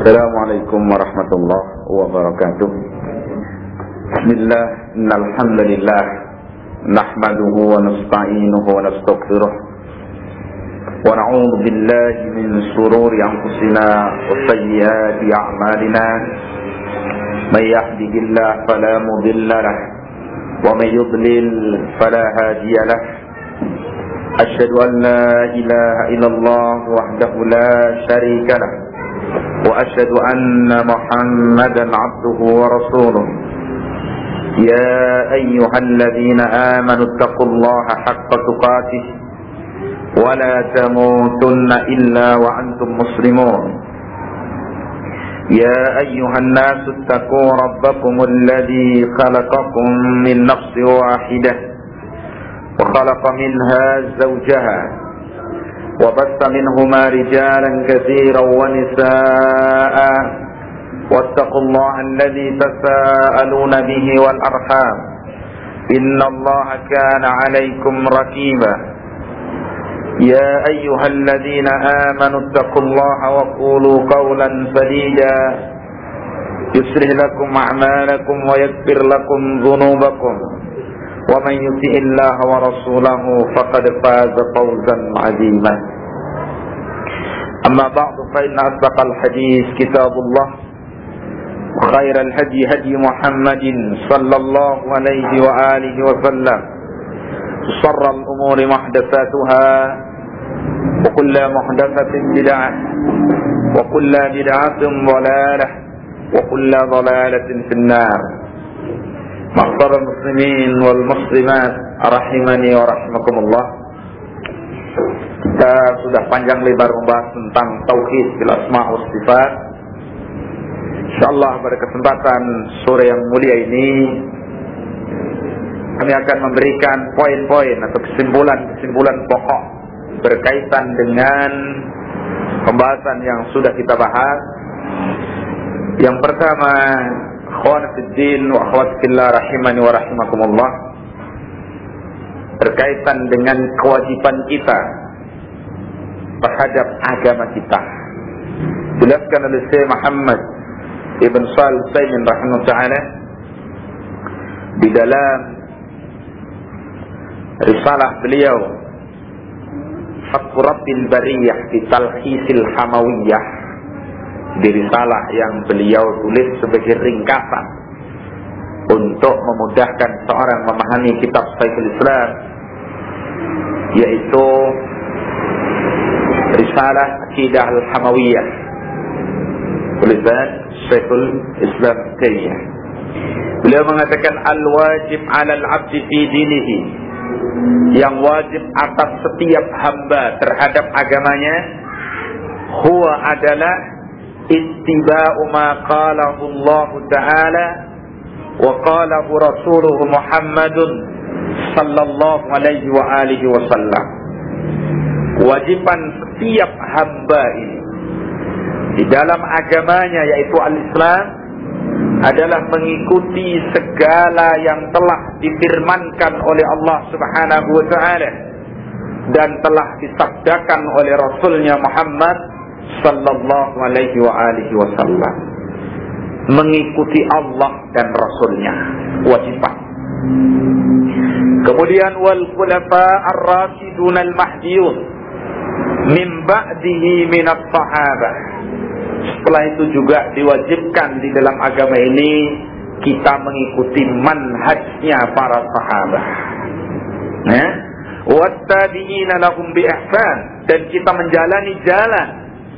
Assalamualaikum warahmatullahi wabarakatuh. Bismillah, innal hamdalillah nahmaduhu wa nasta'inuhu wa nastaghfiruh wa na'udzu billahi min shururi anfusina wa sayyiati a'malina. May yahdihillahu fala mudilla lahu wa may yudlil fala hadiya lahu. Asyhadu an la ilaha illallah wahdahu la syarika lahu wa asyhadu anna Muhammadan 'abduhu wa rasuluh. Ya ayyuhalladzina amanu taqullaha haqqa tuqatih wa la tamutunna illa wa antum muslimun. Ya ayyuhan nasu taqu rabbakumul ladzi khalaqakum min nafsin wahidah wa khalaqa minha zawjaha wa bassa minhuma rijalan katsiran wa nisaa'a wattaqullaha alladzi tasaaluna bihi wal arham innallaha kana 'alaykum raqiba. Ya ayyuhalladzina amanu taqullaha wa qulu qawlan sadida yuslih lakum a'malakum wa yaghfir lakum dhunubakum wa man yuti'illaha wa rasulahu faqad faza fawzan 'azima. Amma ba'du, fa inna asdaqal hadits kitabullah wa khairal hadi hadi Muhammadin sallallahu alaihi wa alihi wa sallam. Sharral umuri muhdatsatuha wa kullu muhdatsatin bid'ah wa kullu bid'atin dhalalah wa kullu dhalalatin finnar. Ma'asyiral muslimin wal muslimat rahimani wa rahimakumullah. Kita sudah panjang lebar membahas tentang tauhid bil asma' was sifat. Insyaallah pada kesempatan sore yang mulia ini kami akan memberikan poin-poin atau kesimpulan-kesimpulan pokok berkaitan dengan pembahasan yang sudah kita bahas. Yang pertama, Akhwatiddin wa akhwatillah rahimani wa rahimakumullah, berkaitan dengan kewajiban kita terhadap agama kita. Dijelaskan oleh Syekh Muhammad Ibn Shalih Al-Utsaimin rahimahullah ta'ala di dalam risalah beliau Haqqu Rabbil Bariyah fi Talkhisil Hamawiyah, di risalah yang beliau tulis sebagai ringkasan untuk memudahkan seorang memahami kitab Syekhul Islam, yaitu risalah Aqidah Al-Hamawiyah tulisan Syekhul Islam Taimiyah. Beliau mengatakan al-wajib 'alal 'abdi fi dinihi, yang wajib atas setiap hamba terhadap agamanya, huwa adalah ittiba'u ma qalahu Allah Ta'ala wa qalahu Rasuluhu Muhammadun sallallahu alaihi wa alihi wasallam. Kewajiban setiap hamba ini di dalam agamanya, yaitu al-Islam, adalah mengikuti segala yang telah difirmankan oleh Allah Subhanahu wa Ta'ala dan telah disabdakan oleh Rasulnya Muhammad sallallahu alaihi wa alihi wasallam. Mengikuti Allah dan Rasulnya wajibah. Kemudian wal khulafa ar-rasyidun al-mahdiyun min ba'dihi minat sahabah. Setelah itu juga diwajibkan di dalam agama ini kita mengikuti manhajnya para sahabat. Wattabi'ina lahum bi ihsan, dan kita menjalani jalan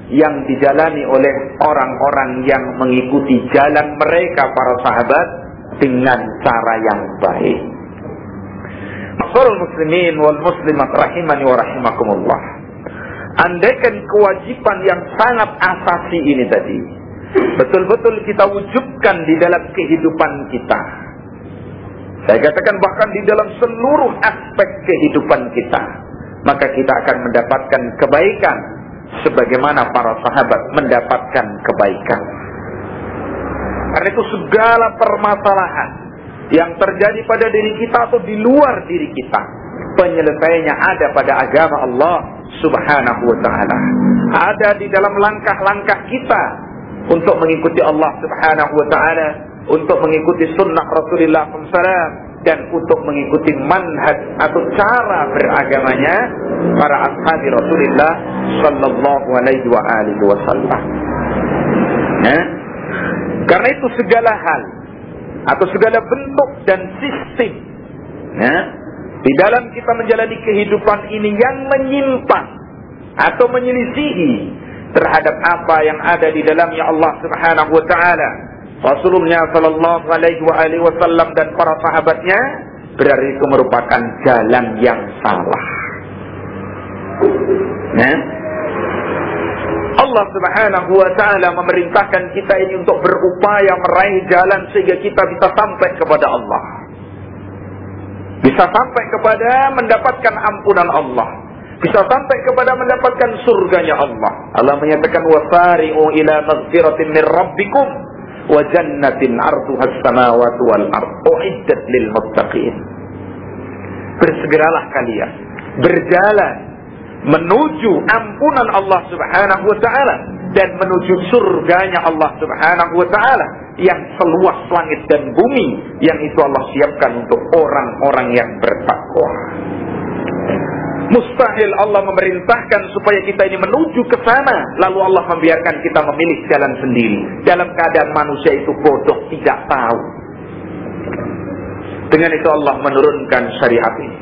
yang dijalani oleh orang-orang yang mengikuti jalan mereka para sahabat dengan cara yang baik. Ma'asyiral muslimin wal muslimat rahimani wa rahimakumullah. Andaikan kewajiban yang sangat asasi ini tadi betul-betul kita wujudkan di dalam kehidupan kita, saya katakan bahkan di dalam seluruh aspek kehidupan kita, maka kita akan mendapatkan kebaikan sebagaimana para sahabat mendapatkan kebaikan. Karena itu segala permasalahan yang terjadi pada diri kita atau di luar diri kita, penyelesaiannya ada pada agama Allah Subhanahu wa ta'ala. Ada di dalam langkah-langkah kita untuk mengikuti Allah Subhanahu wa taala, untuk mengikuti sunnah Rasulullah SAW, dan untuk mengikuti manhaj atau cara beragamanya para ashabi Rasulullah sallallahu alaihi wasallam. Karena itu segala hal atau segala bentuk dan sistem di dalam kita menjalani kehidupan ini yang menyimpang atau menyelisihi terhadap apa yang ada di dalamnya Allah Subhanahu wa taala, Rasulullah sallallahu alaihi wasallam dan para sahabatnya, berarti itu merupakan jalan yang salah. Allah Subhanahu wa taala memerintahkan kita ini untuk berupaya meraih jalan sehingga kita bisa sampai kepada Allah. Bisa sampai kepada mendapatkan ampunan Allah. Bisa sampai kepada mendapatkan surganya Allah. Allah menyatakan wasari'u ila maghfiratin min rabbikum wa jannatin 'arduha as-samawati wal ardh u'iddat lil muttaqin. Bersegeralah kalian berjalan menuju ampunan Allah Subhanahu wa taala dan menuju surganya Allah Subhanahu wa taala yang seluas langit dan bumi, yang itu Allah siapkan untuk orang-orang yang bertakwa. Mustahil Allah memerintahkan supaya kita ini menuju ke sana, lalu Allah membiarkan kita memilih jalan sendiri dalam keadaan manusia itu bodoh, tidak tahu. Dengan itu Allah menurunkan syariat ini,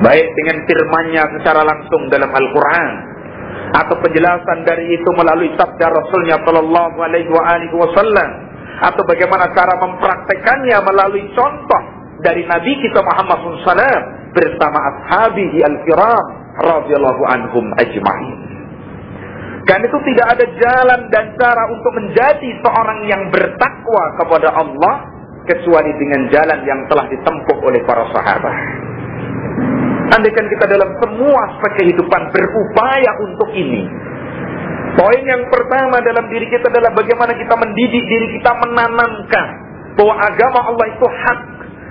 baik dengan firman-Nya secara langsung dalam Al-Quran, atau penjelasan dari itu melalui sabda Rasulnya sallallahu alaihi wasallam, atau bagaimana cara mempraktekannya melalui contoh dari Nabi kita Muhammad SAW bersama ashabihi al-kiram radhiyallahu anhum ajma'in. Karena itu tidak ada jalan dan cara untuk menjadi seorang yang bertakwa kepada Allah kecuali dengan jalan yang telah ditempuh oleh para sahabat. Andaikan kita dalam semua aspek kehidupan berupaya untuk ini. Poin yang pertama dalam diri kita adalah bagaimana kita mendidik diri kita, menanamkan bahwa agama Allah itu hak,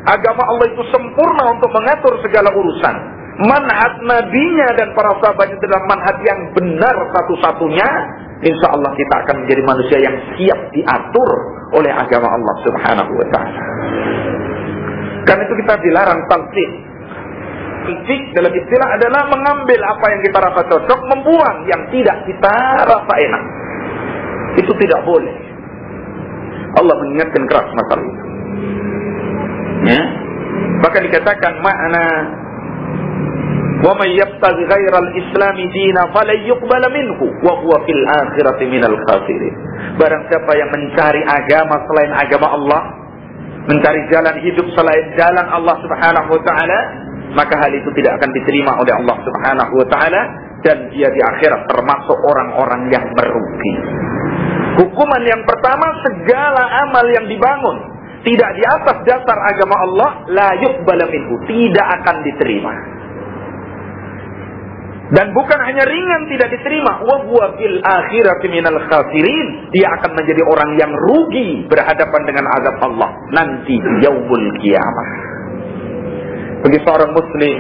agama Allah itu sempurna untuk mengatur segala urusan. Manhaj nabinya dan para sahabatnya adalah manhaj yang benar satu-satunya. Insya Allah kita akan menjadi manusia yang siap diatur oleh agama Allah Subhanahu wa taala. Karena itu kita dilarang talfik. Talfik dalam istilah adalah mengambil apa yang kita rasa cocok, membuang yang tidak kita rasa enak. Itu tidak boleh. Allah mengingatkan keras masalah itu. Ya. Bahkan dikatakan makna wa may yabtaghi ghairal islami dinan falan yuqbala minhu wa huwa fil akhirati minal khasirin. Barang siapa yang mencari agama selain agama Allah, mencari jalan hidup selain jalan Allah Subhanahu wa taala, maka hal itu tidak akan diterima oleh Allah Subhanahu wa taala dan dia di akhirat termasuk orang-orang yang merugi. Hukuman yang pertama, segala amal yang dibangun tidak di atas dasar agama Allah, la yuqbala minhu, tidak akan diterima. Dan bukan hanya ringan tidak diterima, wa huwa fil akhirati minal khasirin, dia akan menjadi orang yang rugi berhadapan dengan azab Allah nanti di yaumul qiyamah. Bagi seorang muslim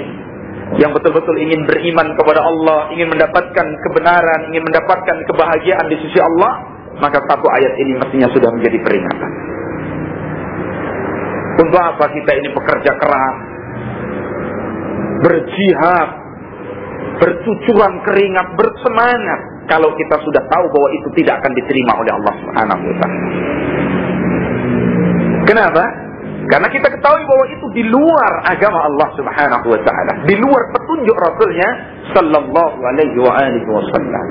yang betul-betul ingin beriman kepada Allah, ingin mendapatkan kebenaran, ingin mendapatkan kebahagiaan di sisi Allah, maka satu ayat ini mestinya sudah menjadi peringatan. Untuk apa kita ini bekerja keras, berjihad, bercucuran keringat, bersemangat, kalau kita sudah tahu bahwa itu tidak akan diterima oleh Allah Subhanahu wa taala. Kenapa? Karena kita ketahui bahwa itu di luar agama Allah Subhanahu wa taala, di luar petunjuk Rasulnya sallallahu alaihi wasallam.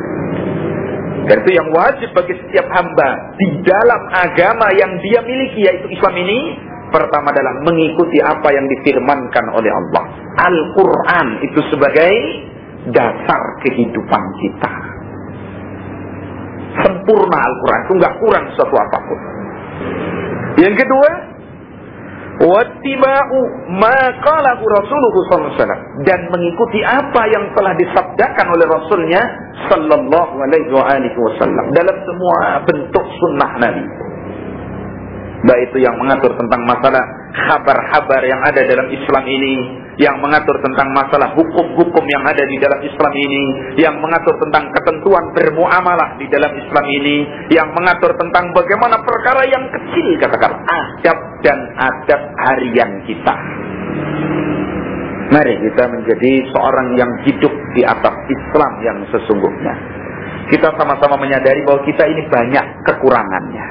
Dan itu yang wajib bagi setiap hamba di dalam agama yang dia miliki, yaitu Islam ini. Pertama adalah mengikuti apa yang difirmankan oleh Allah. Al-Quran itu sebagai dasar kehidupan kita. Sempurna Al-Quran, itu nggak kurang sesuatu apapun. Yang kedua, wattiba'u ma qalahu Rasulullah SAW, dan mengikuti apa yang telah disabdakan oleh Rasulnya sallallahu alaihi wasallam dalam semua bentuk sunnah Nabi. Baik itu yang mengatur tentang masalah kabar-kabar yang ada dalam Islam ini, yang mengatur tentang masalah hukum-hukum yang ada di dalam Islam ini, yang mengatur tentang ketentuan bermuamalah di dalam Islam ini, yang mengatur tentang bagaimana perkara yang kecil, katakan adab dan adab harian kita. Mari kita menjadi seorang yang hidup di atas Islam yang sesungguhnya. Kita sama-sama menyadari bahwa kita ini banyak kekurangannya.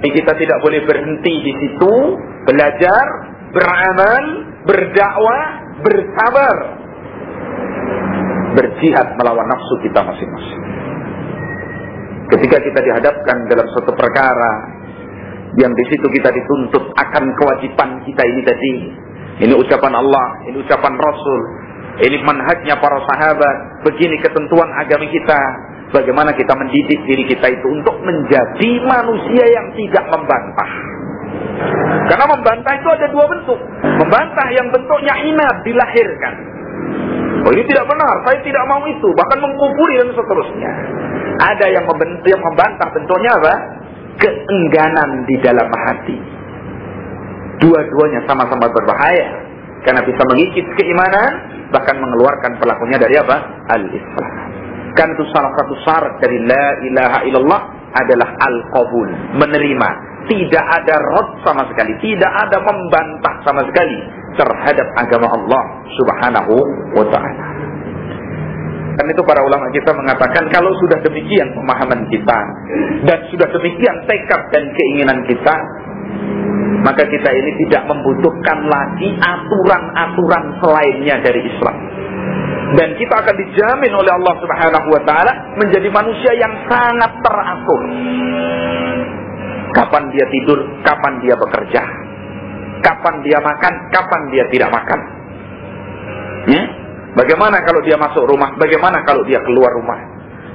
Kita tidak boleh berhenti di situ, belajar, beramal, berdakwah, bersabar, berjihad melawan nafsu kita masing-masing. Ketika kita dihadapkan dalam suatu perkara yang di situ kita dituntut akan kewajiban kita ini tadi, ini ucapan Allah, ini ucapan Rasul, ini manhajnya para sahabat, begini ketentuan agama kita. Bagaimana kita mendidik diri kita itu untuk menjadi manusia yang tidak membantah. Karena membantah itu ada dua bentuk. Membantah yang bentuknya inat, dilahirkan. Oh, ini tidak benar, saya tidak mau itu, bahkan mengkufuri dan seterusnya. Ada yang membantah bentuknya apa? Keengganan di dalam hati. Dua-duanya sama-sama berbahaya, karena bisa mengikis keimanan, bahkan mengeluarkan pelakunya dari apa? Al-Islam. Kan itu salah satu syarat dari la ilaha illallah adalah al-qabul, menerima. Tidak ada rad sama sekali, tidak ada membantah sama sekali terhadap agama Allah Subhanahu wa ta'ala. Kan itu para ulama kita mengatakan, kalau sudah demikian pemahaman kita dan sudah demikian tekad dan keinginan kita, maka kita ini tidak membutuhkan lagi aturan-aturan selainnya dari Islam. Dan kita akan dijamin oleh Allah Subhanahu wa ta'ala menjadi manusia yang sangat teratur. Kapan dia tidur, kapan dia bekerja, kapan dia makan, kapan dia tidak makan. Bagaimana kalau dia masuk rumah, bagaimana kalau dia keluar rumah.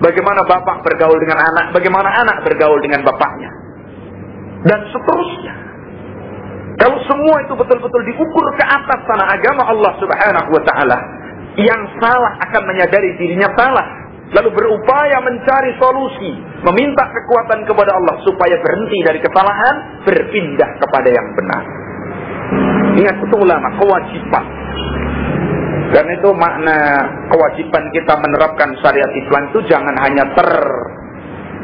Bagaimana bapak bergaul dengan anak, bagaimana anak bergaul dengan bapaknya. Dan seterusnya. Kalau semua itu betul-betul diukur ke atas tanah agama Allah Subhanahu wa ta'ala, yang salah akan menyadari dirinya salah, lalu berupaya mencari solusi, meminta kekuatan kepada Allah supaya berhenti dari kesalahan, berpindah kepada yang benar. Ingat, itu ulama, kewajiban. Dan itu makna kewajiban kita menerapkan syariat Islam itu jangan hanya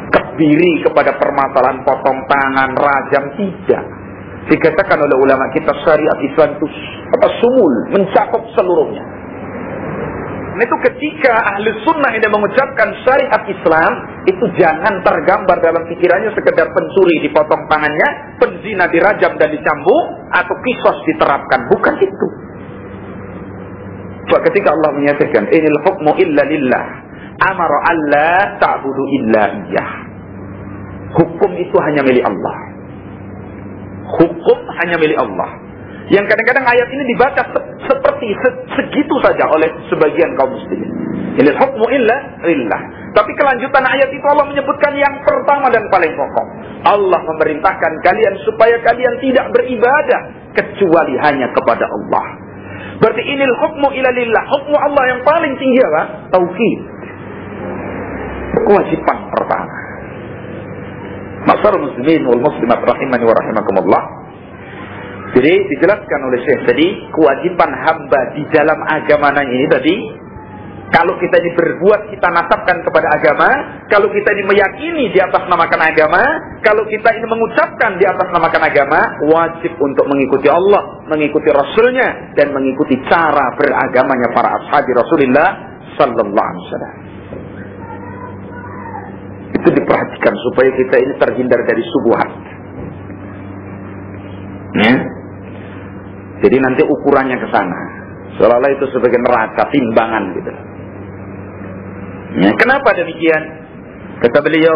terkebiri kepada permasalahan potong tangan, rajam, tidak. Dikatakan oleh ulama kita syariat Islam itu sumul, mencakup seluruhnya. Itu ketika ahli sunnah ini mengucapkan syariat Islam, itu jangan tergambar dalam pikirannya sekedar pencuri dipotong tangannya, penzina dirajam dan dicambuk, atau kisos diterapkan. Bukan itu. Sebab ketika Allah menyatakan inil hukmu illa lillah, amara alla ta'budu illa iyyah. Hukum itu hanya milik Allah. Hukum hanya milik Allah. Yang kadang-kadang ayat ini dibaca seperti segitu saja oleh sebagian kaum muslimin. Inil hukmu illa lillah. Tapi kelanjutan ayat itu Allah menyebutkan yang pertama dan paling pokok. Allah memerintahkan kalian supaya kalian tidak beribadah kecuali hanya kepada Allah. Berarti inil hukmu illa lillah. Hukmu Allah yang paling tinggi apa? Tauhid. Kewajiban pertama. Ma'asyiral muslimin wal muslimat rahimani wa rahimakumullah. Jadi dijelaskan oleh Syekh tadi, kewajiban hamba di dalam agama ini tadi, kalau kita ini berbuat, kita nasabkan kepada agama, kalau kita ini meyakini di atas namakan agama, kalau kita ini mengucapkan di atas namakan agama, wajib untuk mengikuti Allah, mengikuti Rasulnya, dan mengikuti cara beragamanya para ashabi Rasulullah Sallallahu Alaihi Wasallam. Itu diperhatikan supaya kita ini terhindar dari subuhat. Ya. Jadi nanti ukurannya ke sana, seolah-olah itu sebagai neraca, timbangan gitu. Ya, kenapa demikian? Kata beliau,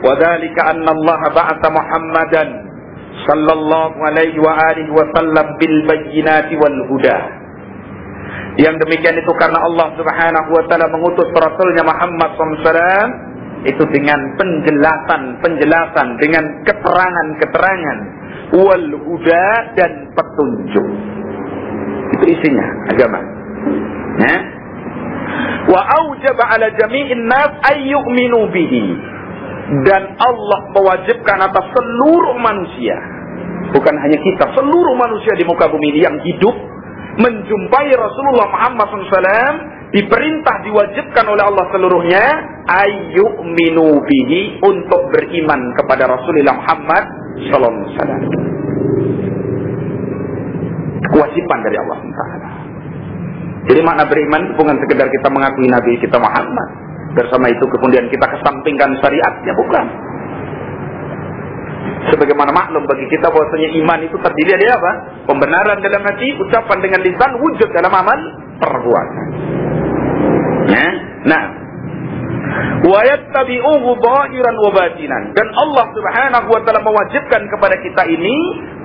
"Wadzalika anna Allah ba'atha Muhammadan sallallahu alaihi wa alihi wasallam bil bayyinati wal huda." Yang demikian itu karena Allah Subhanahu wa taala mengutus Rasulnya Muhammad SAW itu dengan penjelasan, dengan keterangan, wal huda, dan petunjuk. Itu isinya agama. Ya. Wa aujaba ala jami'in nas ay yu'minu bihi. Dan Allah mewajibkan atas seluruh manusia bukan hanya kita, seluruh manusia di muka bumi ini yang hidup menjumpai Rasulullah Muhammad SAW, diperintah, diwajibkan oleh Allah seluruhnya ayyu'minu bihi, untuk beriman kepada Rasulullah Muhammad SAW. Kewajiban dari Allah SWT. Jadi makna beriman bukan sekedar kita mengakui Nabi kita Muhammad, bersama itu kemudian kita kesampingkan syariatnya, bukan. Sebagaimana maklum bagi kita bahwasanya iman itu terdiri dari apa? Pembenaran dalam hati, ucapan dengan lisan, wujud dalam amal perbuatan. Nah, wa yattabi'uhu dhahiran wa batinan, dan Allah Subhanahu wa taala mewajibkan kepada kita ini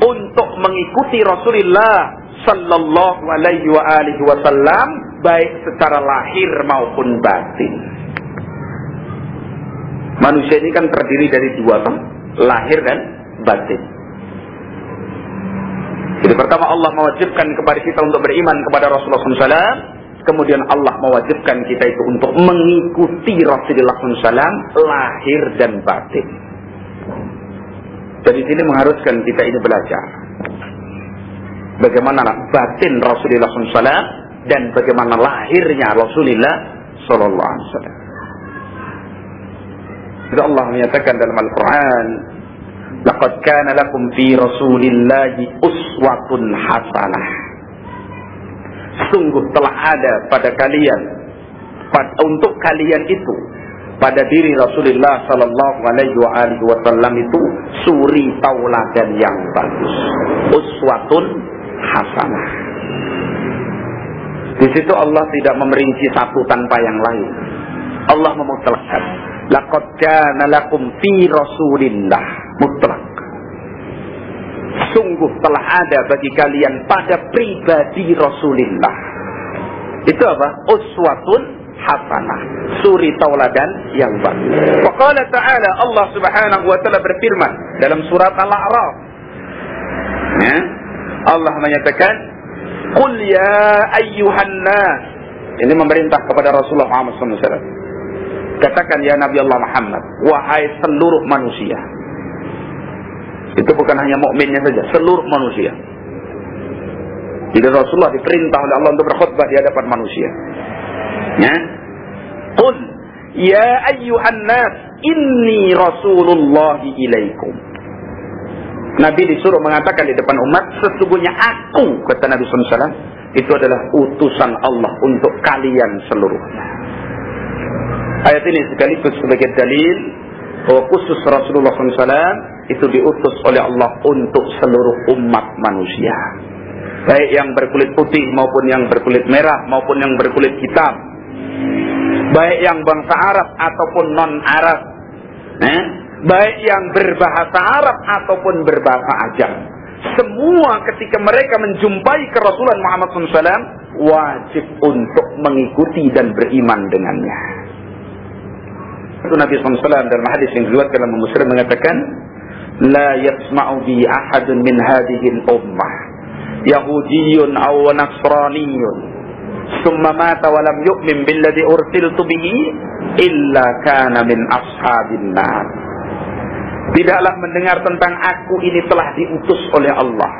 untuk mengikuti Rasulullah sallallahu alaihi wa alihi wasallam, baik secara lahir maupun batin. Manusia ini kan terdiri dari dua, lahir dan batin. Jadi pertama Allah mewajibkan kepada kita untuk beriman kepada Rasulullah SAW, kemudian Allah mewajibkan kita itu untuk mengikuti Rasulullah SAW lahir dan batin. Jadi sini mengharuskan kita ini belajar bagaimana batin Rasulullah SAW dan bagaimana lahirnya Rasulullah SAW. Jadi Allah menyatakan dalam Al-Quran, laqad kana lakum fi Rasulillahi uswatun hasanah. Sungguh telah ada pada kalian, untuk kalian itu, pada diri Rasulullah sallallahu alaihi wasallam itu suri tauladan yang bagus. Uswatun hasanah. Di situ Allah tidak memerinci satu tanpa yang lain. Allah memutlakkan, laqad kana lakum fi Rasulillah, mutlak. Sungguh telah ada bagi kalian pada pribadi Rasulullah. Itu apa? Uswatun hasanah, suri tauladan yang bagus. Wa qala ta'ala, Allah Subhanahu wa taala berfirman dalam surat Al-A'raf. Allah menyatakan, qul ya ayyuhan nas. Ini memerintah kepada Rasulullah Muhammad SAW. Katakan ya Nabi Allah Muhammad, wahai seluruh manusia. Itu bukan hanya mukminnya saja, seluruh manusia. Jadi Rasulullah diperintah oleh Allah untuk berkhutbah di hadapan manusia. Qul ya ayyuhan nas inni rasulullahi ilaikum. Nabi disuruh mengatakan di depan umat, sesungguhnya aku, kata Nabi SAW, itu adalah utusan Allah untuk kalian seluruhnya. Ayat ini sekaligus sebagai dalil bahwa khusus Rasulullah SAW itu diutus oleh Allah untuk seluruh umat manusia, baik yang berkulit putih maupun yang berkulit merah maupun yang berkulit hitam, baik yang bangsa Arab ataupun non-Arab, baik yang berbahasa Arab ataupun berbahasa Ajam. Semua ketika mereka menjumpai kerasulan Muhammad SAW wajib untuk mengikuti dan beriman dengannya. Itu Nabi SAW dalam hadis yang diriwayatkan oleh Muslim mengatakan, la yasma'u bi ahadun min hadhihi al-ummah yahudiyyun aw nasraniyyun summa mata wa lam yu'min billadhi ursiltu bihi illa kana min ashabin nar. Tidaklah mendengar tentang aku ini telah diutus oleh Allah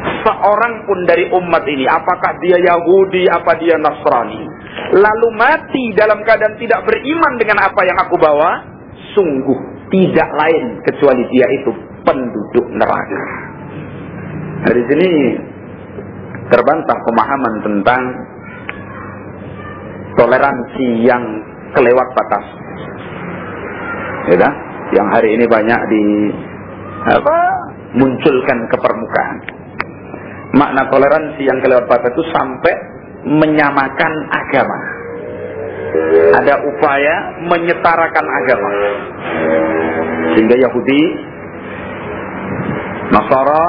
seorang pun dari umat ini, apakah dia Yahudi, apa dia Nasrani, lalu mati dalam keadaan tidak beriman dengan apa yang aku bawa, sungguh tidak lain kecuali dia itu penduduk neraka. Dari sini terbantah pemahaman tentang toleransi yang kelewat batas, ya, yang hari ini banyak munculkan ke permukaan. Makna toleransi yang kelewat batas itu sampai menyamakan agama. Ada upaya menyetarakan agama, sehingga Yahudi, Nasara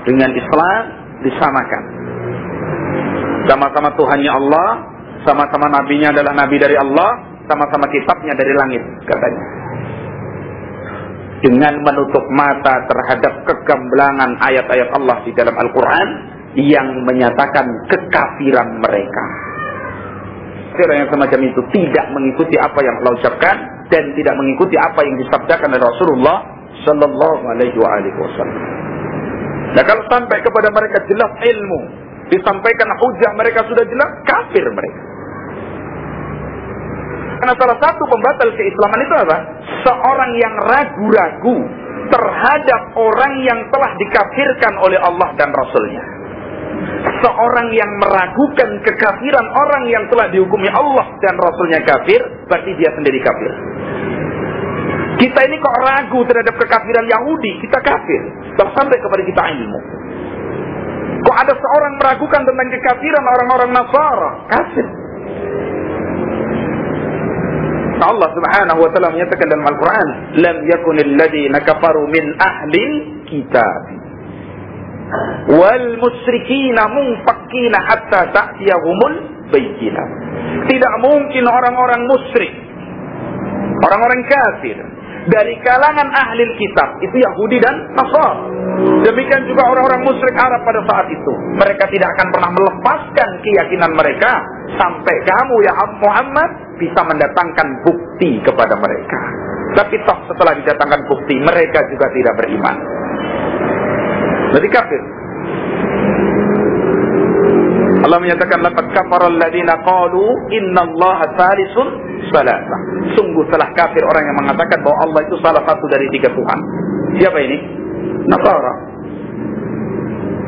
dengan Islam disamakan. Sama-sama Tuhannya Allah, sama-sama nabinya adalah nabi dari Allah, sama-sama kitabnya dari langit, katanya. Dengan menutup mata terhadap kegamblangan ayat-ayat Allah di dalam Al-Quran yang menyatakan kekafiran mereka. Orang yang semacam itu tidak mengikuti apa yang Allah ucapkan dan tidak mengikuti apa yang disabdakan oleh Rasulullah Sallallahu Alaihi Wasallam. Nah kalau sampai kepada mereka jelas ilmu, disampaikan hujah mereka sudah jelas, kafir mereka. Karena salah satu pembatal keislaman itu apa? Seorang yang ragu-ragu terhadap orang yang telah dikafirkan oleh Allah dan Rasulnya. Seorang yang meragukan kekafiran orang yang telah dihukumi Allah dan Rasulnya kafir, berarti dia sendiri kafir. Kita ini kok ragu terhadap kekafiran Yahudi, kita kafir. Setelah sampai kepada kita ilmu. Kok ada seorang meragukan tentang kekafiran orang-orang Nasara, kafir. Allah Subhanahu wa taala menyatakan dalam Al-Qur'an, "Lam yakunil ladzina kafaru min ahlil kitab wal musyrikina munfakkina hatta ta'tiyahumul bayyinah." Tidak mungkin orang-orang musyrik, orang-orang kafir dari kalangan ahli kitab, itu Yahudi dan Nasara. Demikian juga orang-orang musyrik Arab pada saat itu. Mereka tidak akan pernah melepaskan keyakinan mereka sampai kamu ya Muhammad bisa mendatangkan bukti kepada mereka. Tapi toh setelah didatangkan bukti, mereka juga tidak beriman. Jadi kafir. Allah menyatakan laqad kafara alladziina qalu innallaha tsalisun tsalatsa. Sungguh telah kafir orang yang mengatakan bahwa Allah itu salah satu dari 3 Tuhan. Siapa ini? Nasara.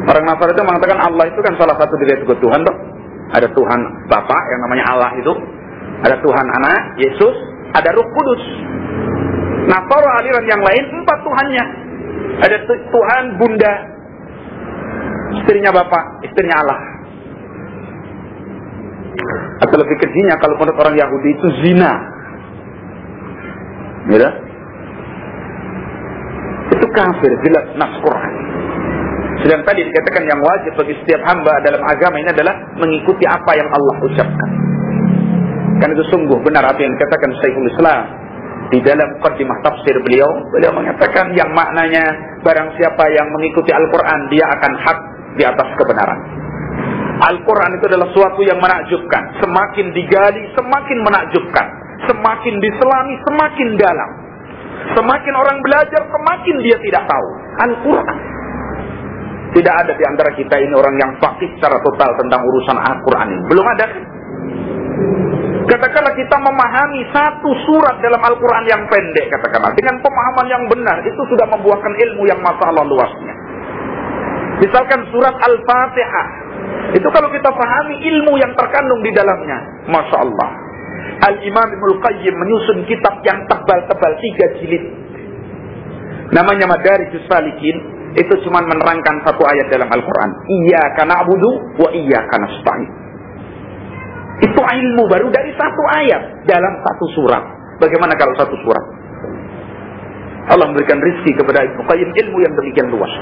Orang Nasara itu mengatakan Allah itu kan salah satu dari 3 Tuhan toh. Ada Tuhan Bapa yang namanya Allah itu, ada Tuhan Anak, Yesus, ada Roh Kudus. Nasara aliran yang lain 4 Tuhannya. Ada Tuhan Bunda, istrinya Bapak, istrinya Allah. Atau lebih kejinya kalau menurut orang Yahudi itu zina. Ya? Itu kafir, jelas nas Quran. Sedang tadi dikatakan yang wajib bagi setiap hamba dalam agama ini adalah mengikuti apa yang Allah ucapkan. Karena itu sungguh benar apa yang dikatakan Syekhul Islam di dalam muqaddimah tafsir beliau mengatakan yang maknanya barang siapa yang mengikuti Al-Quran dia akan hak di atas kebenaran. Al-Quran itu adalah suatu yang menakjubkan. Semakin digali, semakin menakjubkan. Semakin diselami, semakin dalam. Semakin orang belajar, semakin dia tidak tahu. Al-Quran. Tidak ada di antara kita ini orang yang fakih secara total tentang urusan Al-Quran ini. Belum ada. Katakanlah kita memahami 1 surat dalam Al-Quran yang pendek, katakanlah. Dengan pemahaman yang benar, itu sudah membuahkan ilmu yang masalah luasnya. Misalkan surat Al-Fatihah. Itu kalau kita pahami ilmu yang terkandung di dalamnya, Masya Allah. Al-Imam Ibnul Qayyim menyusun kitab yang tebal-tebal 3 jilid. Namanya Madarijus Salikin. Itu cuma menerangkan 1 ayat dalam Al-Quran. Iyyaka na'budu wa iyyaka nasta'in. Itu ilmu baru dari 1 ayat dalam 1 surat. Bagaimana kalau 1 surat? Allah memberikan rezeki kepada Ibnu Qayyim ilmu yang demikian luas.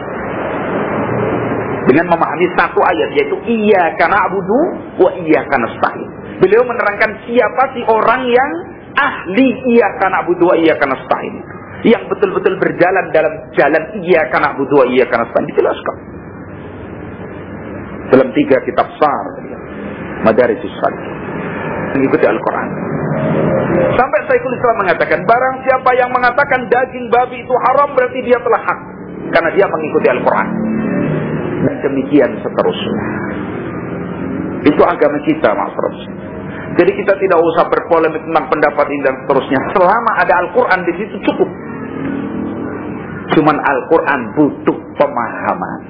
Dengan memahami 1 ayat, yaitu Iyyaka na'budu wa iyyaka nasta'in. Beliau menerangkan siapa sih orang yang ahli Iyyaka na'budu wa iyyaka nasta'in, yang betul-betul berjalan dalam jalan Iyyaka na'budu wa iyyaka nasta'in. Dijelaskan dalam 3 kitab besar Madarijus Salikin, mengikuti Al-Quran. Sampai Syekhul Islam mengatakan barang siapa yang mengatakan daging babi itu haram, berarti dia telah hak karena dia mengikuti Al-Quran. Dan demikian seterusnya. Itu agama kita, maksud. Jadi kita tidak usah berpolemik tentang pendapat ini dan seterusnya. Selama ada Al-Quran di situ cukup. Cuman Al-Quran butuh pemahaman.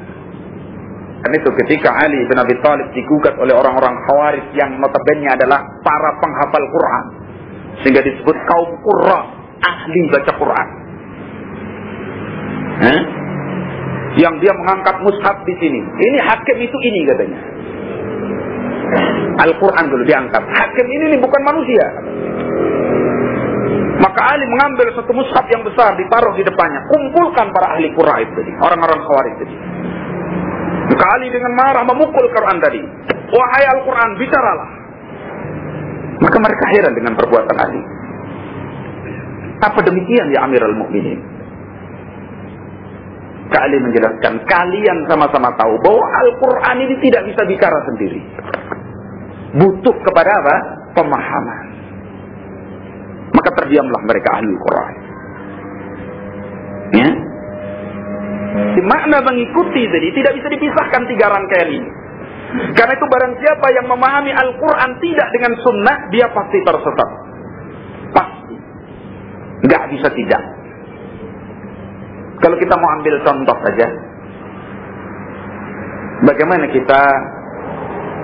Dan itu ketika Ali bin Abi Thalib digugat oleh orang-orang Khawarij yang notabene adalah para penghafal Quran, sehingga disebut kaum qurra, ahli baca Quran. Yang dia mengangkat mushaf di sini. Ini hakim itu ini katanya. Al-Quran dulu diangkat. Hakim ini bukan manusia. Maka Ali mengambil 1 mushaf yang besar, ditaruh di depannya. Kumpulkan para ahli Qur'an itu tadi, orang-orang Khawarij tadi. Maka Ali dengan marah memukul Quran tadi. Wahai Al-Quran, bicaralah. Maka mereka heran dengan perbuatan Ali. Apa demikian ya Amirul Mukminin? Ali menjelaskan, kalian sama-sama tahu bahwa Al-Quran ini tidak bisa bicara sendiri. Butuh kepada apa? Pemahaman. Maka terdiamlah mereka ahli Quran. Ya? Jadi makna mengikuti tadi tidak bisa dipisahkan tiga rangkaian ini. Karena itu barang siapa yang memahami Al-Quran tidak dengan sunnah, dia pasti tersesat. Pasti. Nggak bisa tidak. Kalau kita mau ambil contoh saja, bagaimana kita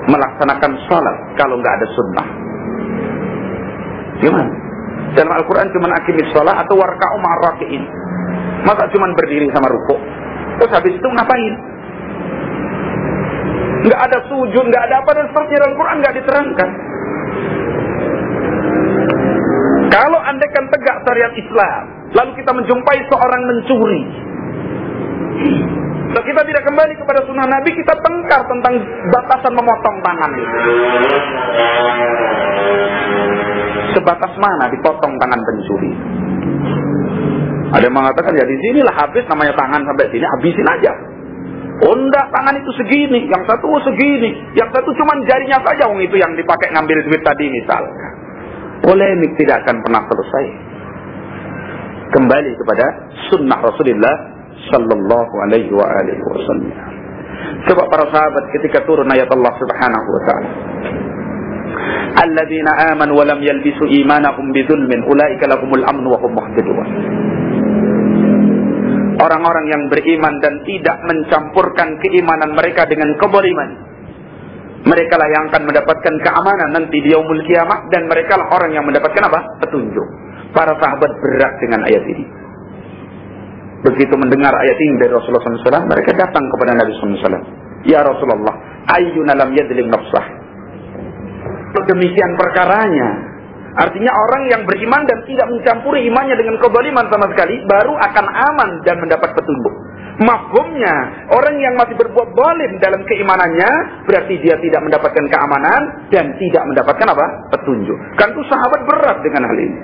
melaksanakan sholat kalau nggak ada sunnah? Gimana? Dalam Al-Quran cuma aqimis sholat atau warka'u ma'ar raki'in. Masa cuma berdiri sama rukuk? Terus habis itu ngapain? Nggak ada sujud, nggak ada apa dan seterusnya. Dalam Al-Quran nggak diterangkan. Kalau andaikan tegak syariat Islam, lalu kita menjumpai seorang mencuri, kalau kita tidak kembali kepada sunnah Nabi, kita tengkar tentang batasan memotong tangan itu. Sebatas mana dipotong tangan pencuri? Ada yang mengatakan, ya di sinilah habis, namanya tangan sampai sini, habisin aja. Oh enggak, tangan itu segini, yang satu segini, yang satu cuman jarinya saja, itu yang dipakai ngambil duit tadi misalnya. Polemik tidak akan pernah selesai. Kembali kepada sunnah Rasulullah sallallahu alaihi wa alihi wasallam. Coba para sahabat ketika turun ayat Allah Subhanahu wa taala, alladzina amanu wa lam yalbisu imanahum bidzulmin ulaika lahumul amnu wa hum muhtadun. Orang-orang yang beriman dan tidak mencampurkan keimanan mereka dengan kezaliman, mereka lah yang akan mendapatkan keamanan nanti di yaumul kiamat, dan mereka lah orang yang mendapatkan apa? Petunjuk. Para sahabat berat dengan ayat ini. Begitu mendengar ayat ini dari Rasulullah SAW, mereka datang kepada Nabi SAW. Ya Rasulullah, ayyuna lam yadlim nafsah. Demikian perkaranya. Artinya orang yang beriman dan tidak mencampuri imannya dengan kezaliman sama sekali, baru akan aman dan mendapat petunjuk. Mafhumnya, orang yang masih berbuat zalim dalam keimanannya, berarti dia tidak mendapatkan keamanan dan tidak mendapatkan apa? Petunjuk. Kan itu sahabat berat dengan hal ini.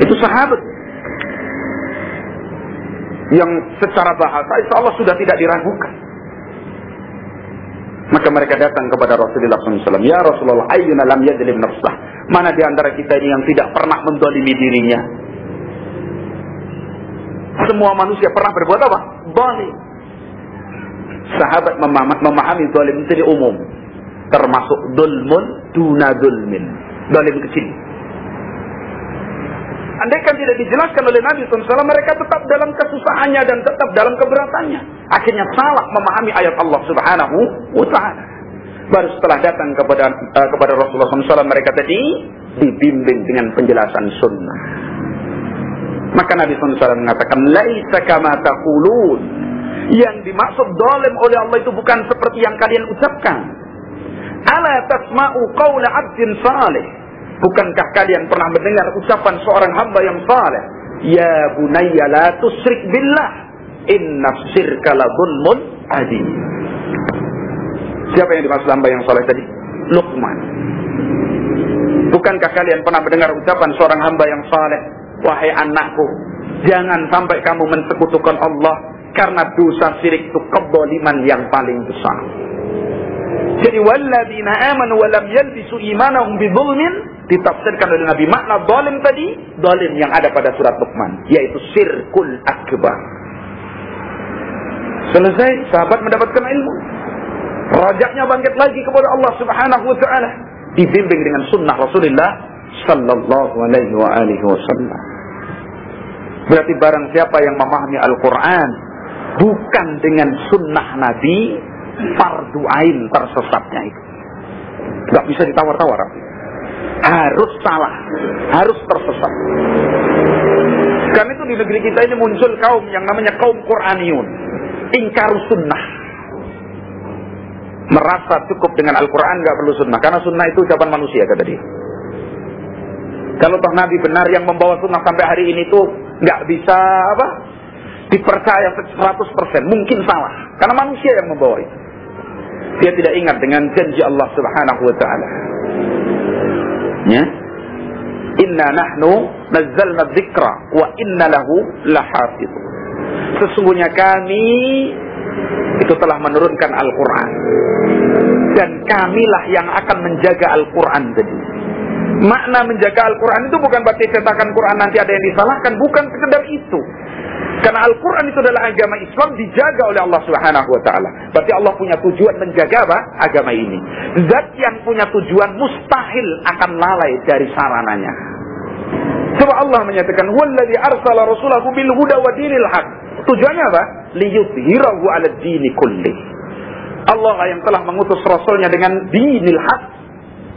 Itu sahabat yang secara bahasa insya Allah sudah tidak diragukan. Maka mereka datang kepada Rasulullah SAW. Ya Rasulullah, ayyuna lam yadlim nafsah. Mana di antara kita ini yang tidak pernah menzalimi dirinya? Semua manusia pernah berbuat apa? Zalim. Sahabat memahami zalim itu umum, termasuk dulmun duna dulmin, zalim kecil. Andaikan tidak dijelaskan oleh Nabi SAW, mereka tetap dalam kesusahannya dan tetap dalam keberatannya. Akhirnya salah memahami ayat Allah Subhanahu wa ta'ala. Baru setelah datang kepada Rasulullah SAW, mereka tadi dibimbing dengan penjelasan sunnah. Maka Nabi SAW mengatakan, laisa kama taqulun. Yang dimaksud zalim oleh Allah itu bukan seperti yang kalian ucapkan. Ala tasma'u qawla 'abdin salih. Bukankah kalian pernah mendengar ucapan seorang hamba yang saleh? Ya bunayya la tusyrik billah, inna syirka la dzulmun adzim. Siapa yang dimaksud hamba yang saleh tadi? Luqman. Bukankah kalian pernah mendengar ucapan seorang hamba yang saleh? Wahai anakku, jangan sampai kamu mensekutukan Allah, karena dosa syirik itu kezaliman yang paling besar. Jadi walladzina amanu wa lam yalbisu imanahum bidzulmin ditafsirkan oleh Nabi, makna zalim tadi, zalim yang ada pada surat Luqman, yaitu syirkul akbar. Selesai, sahabat mendapatkan ilmu. Rajaknya bangkit lagi kepada Allah Subhanahu wa ta'ala, dibimbing dengan sunnah Rasulullah sallallahu alaihi wa alihi wasallam. Berarti barang siapa yang memahami Al-Quran bukan dengan sunnah Nabi, fardu ain tersesatnya itu. Gak bisa ditawar-tawar. Harus salah, harus tersesat. Karena itu di negeri kita ini muncul kaum yang namanya kaum Qur'aniyun, ingkar sunnah. Merasa cukup dengan Al-Quran, gak perlu sunnah, karena sunnah itu ucapan manusia, kata dia. Kalau toh Nabi benar yang membawa sunnah sampai hari ini tuh gak bisa apa? Dipercaya 100%, mungkin salah, karena manusia yang membawa itu. Dia tidak ingat dengan janji Allah Subhanahu wa ta'ala. Ya. Inna nahnu nazzalna dzikra wa inna lahu lahafidz. Sesungguhnya kami itu telah menurunkan Al-Quran, dan kamilah yang akan menjaga Al-Quran tadi. Makna menjaga Al-Quran itu bukan berarti cetakan Quran nanti ada yang disalahkan, bukan sekedar itu. Karena Al-Quran itu adalah agama Islam dijaga oleh Allah Subhanahu wa ta'ala. Berarti Allah punya tujuan menjaga apa? Agama ini. Zat yang punya tujuan mustahil akan lalai dari sarananya. Coba Allah menyatakan, "Wallazi arsala rasulahu bil huda wa dinil haq." Tujuannya apa? Liyudhhirahu 'ala dini kulli. Allah lah yang telah mengutus rasulnya dengan dinil haq,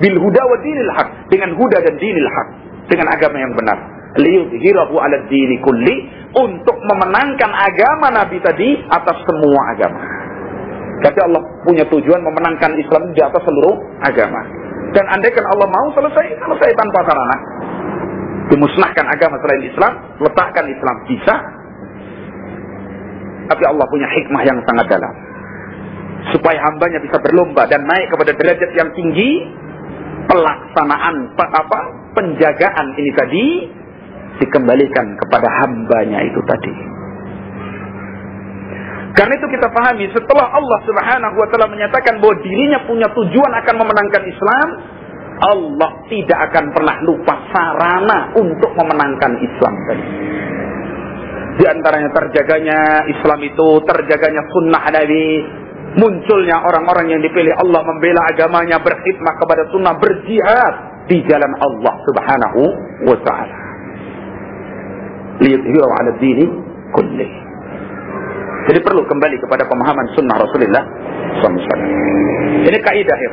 bil huda wa dinil haq, dengan huda dan dinil haq, dengan agama yang benar. Liyudhhirahu 'ala dini kulli, untuk memenangkan agama Nabi tadi atas semua agama. Jadi Allah punya tujuan memenangkan Islam di atas seluruh agama. Dan andaikan Allah mau selesai tanpa sarana. Dimusnahkan agama selain Islam, letakkan Islam, bisa. Tapi Allah punya hikmah yang sangat dalam. Supaya hambanya bisa berlomba dan naik kepada derajat yang tinggi, pelaksanaan penjagaan ini tadi dikembalikan kepada hambanya itu tadi. Karena itu kita pahami, setelah Allah Subhanahu wa ta'ala menyatakan bahwa dirinya punya tujuan akan memenangkan Islam, Allah tidak akan pernah lupa sarana untuk memenangkan Islam tadi. Di antaranya terjaganya Islam itu, terjaganya sunnah Nabi, munculnya orang-orang yang dipilih Allah membela agamanya, berkhidmah kepada sunnah, berjihad di jalan Allah Subhanahu wa ta'ala. Liyudhhirahu 'ala dini kulli. Jadi perlu kembali kepada pemahaman sunnah Rasulullah SAW. Ini kaidah ya,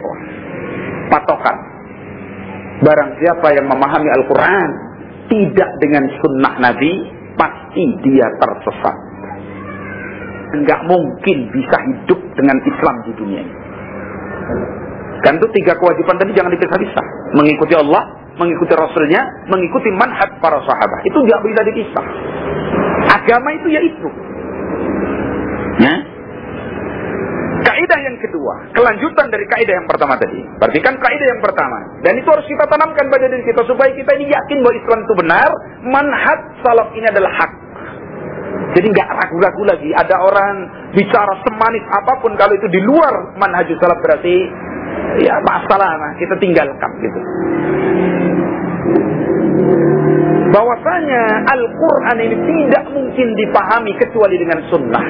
patokan. Barang siapa yang memahami Al-Quran tidak dengan sunnah Nabi, pasti dia tersesat. Enggak mungkin bisa hidup dengan Islam di dunia ini. Kan itu 3 kewajiban tadi jangan dipisah-pisah. Mengikuti Allah, mengikuti Rasulnya, mengikuti manhaj para sahabat. Itu tidak bisa dipisah. Agama itu ya itu. Ya. Kaidah yang kedua, kelanjutan dari kaidah yang pertama tadi. Perhatikan kaidah yang pertama. Dan itu harus kita tanamkan pada diri kita supaya kita ini yakin bahwa Islam itu benar, manhaj salaf ini adalah hak. Jadi nggak ragu-ragu lagi. Ada orang bicara semanis apapun, kalau itu di luar manhaj salaf berarti ya masalah, kita tinggalkan gitu. Bahwasanya Al-Quran ini tidak mungkin dipahami kecuali dengan sunnah.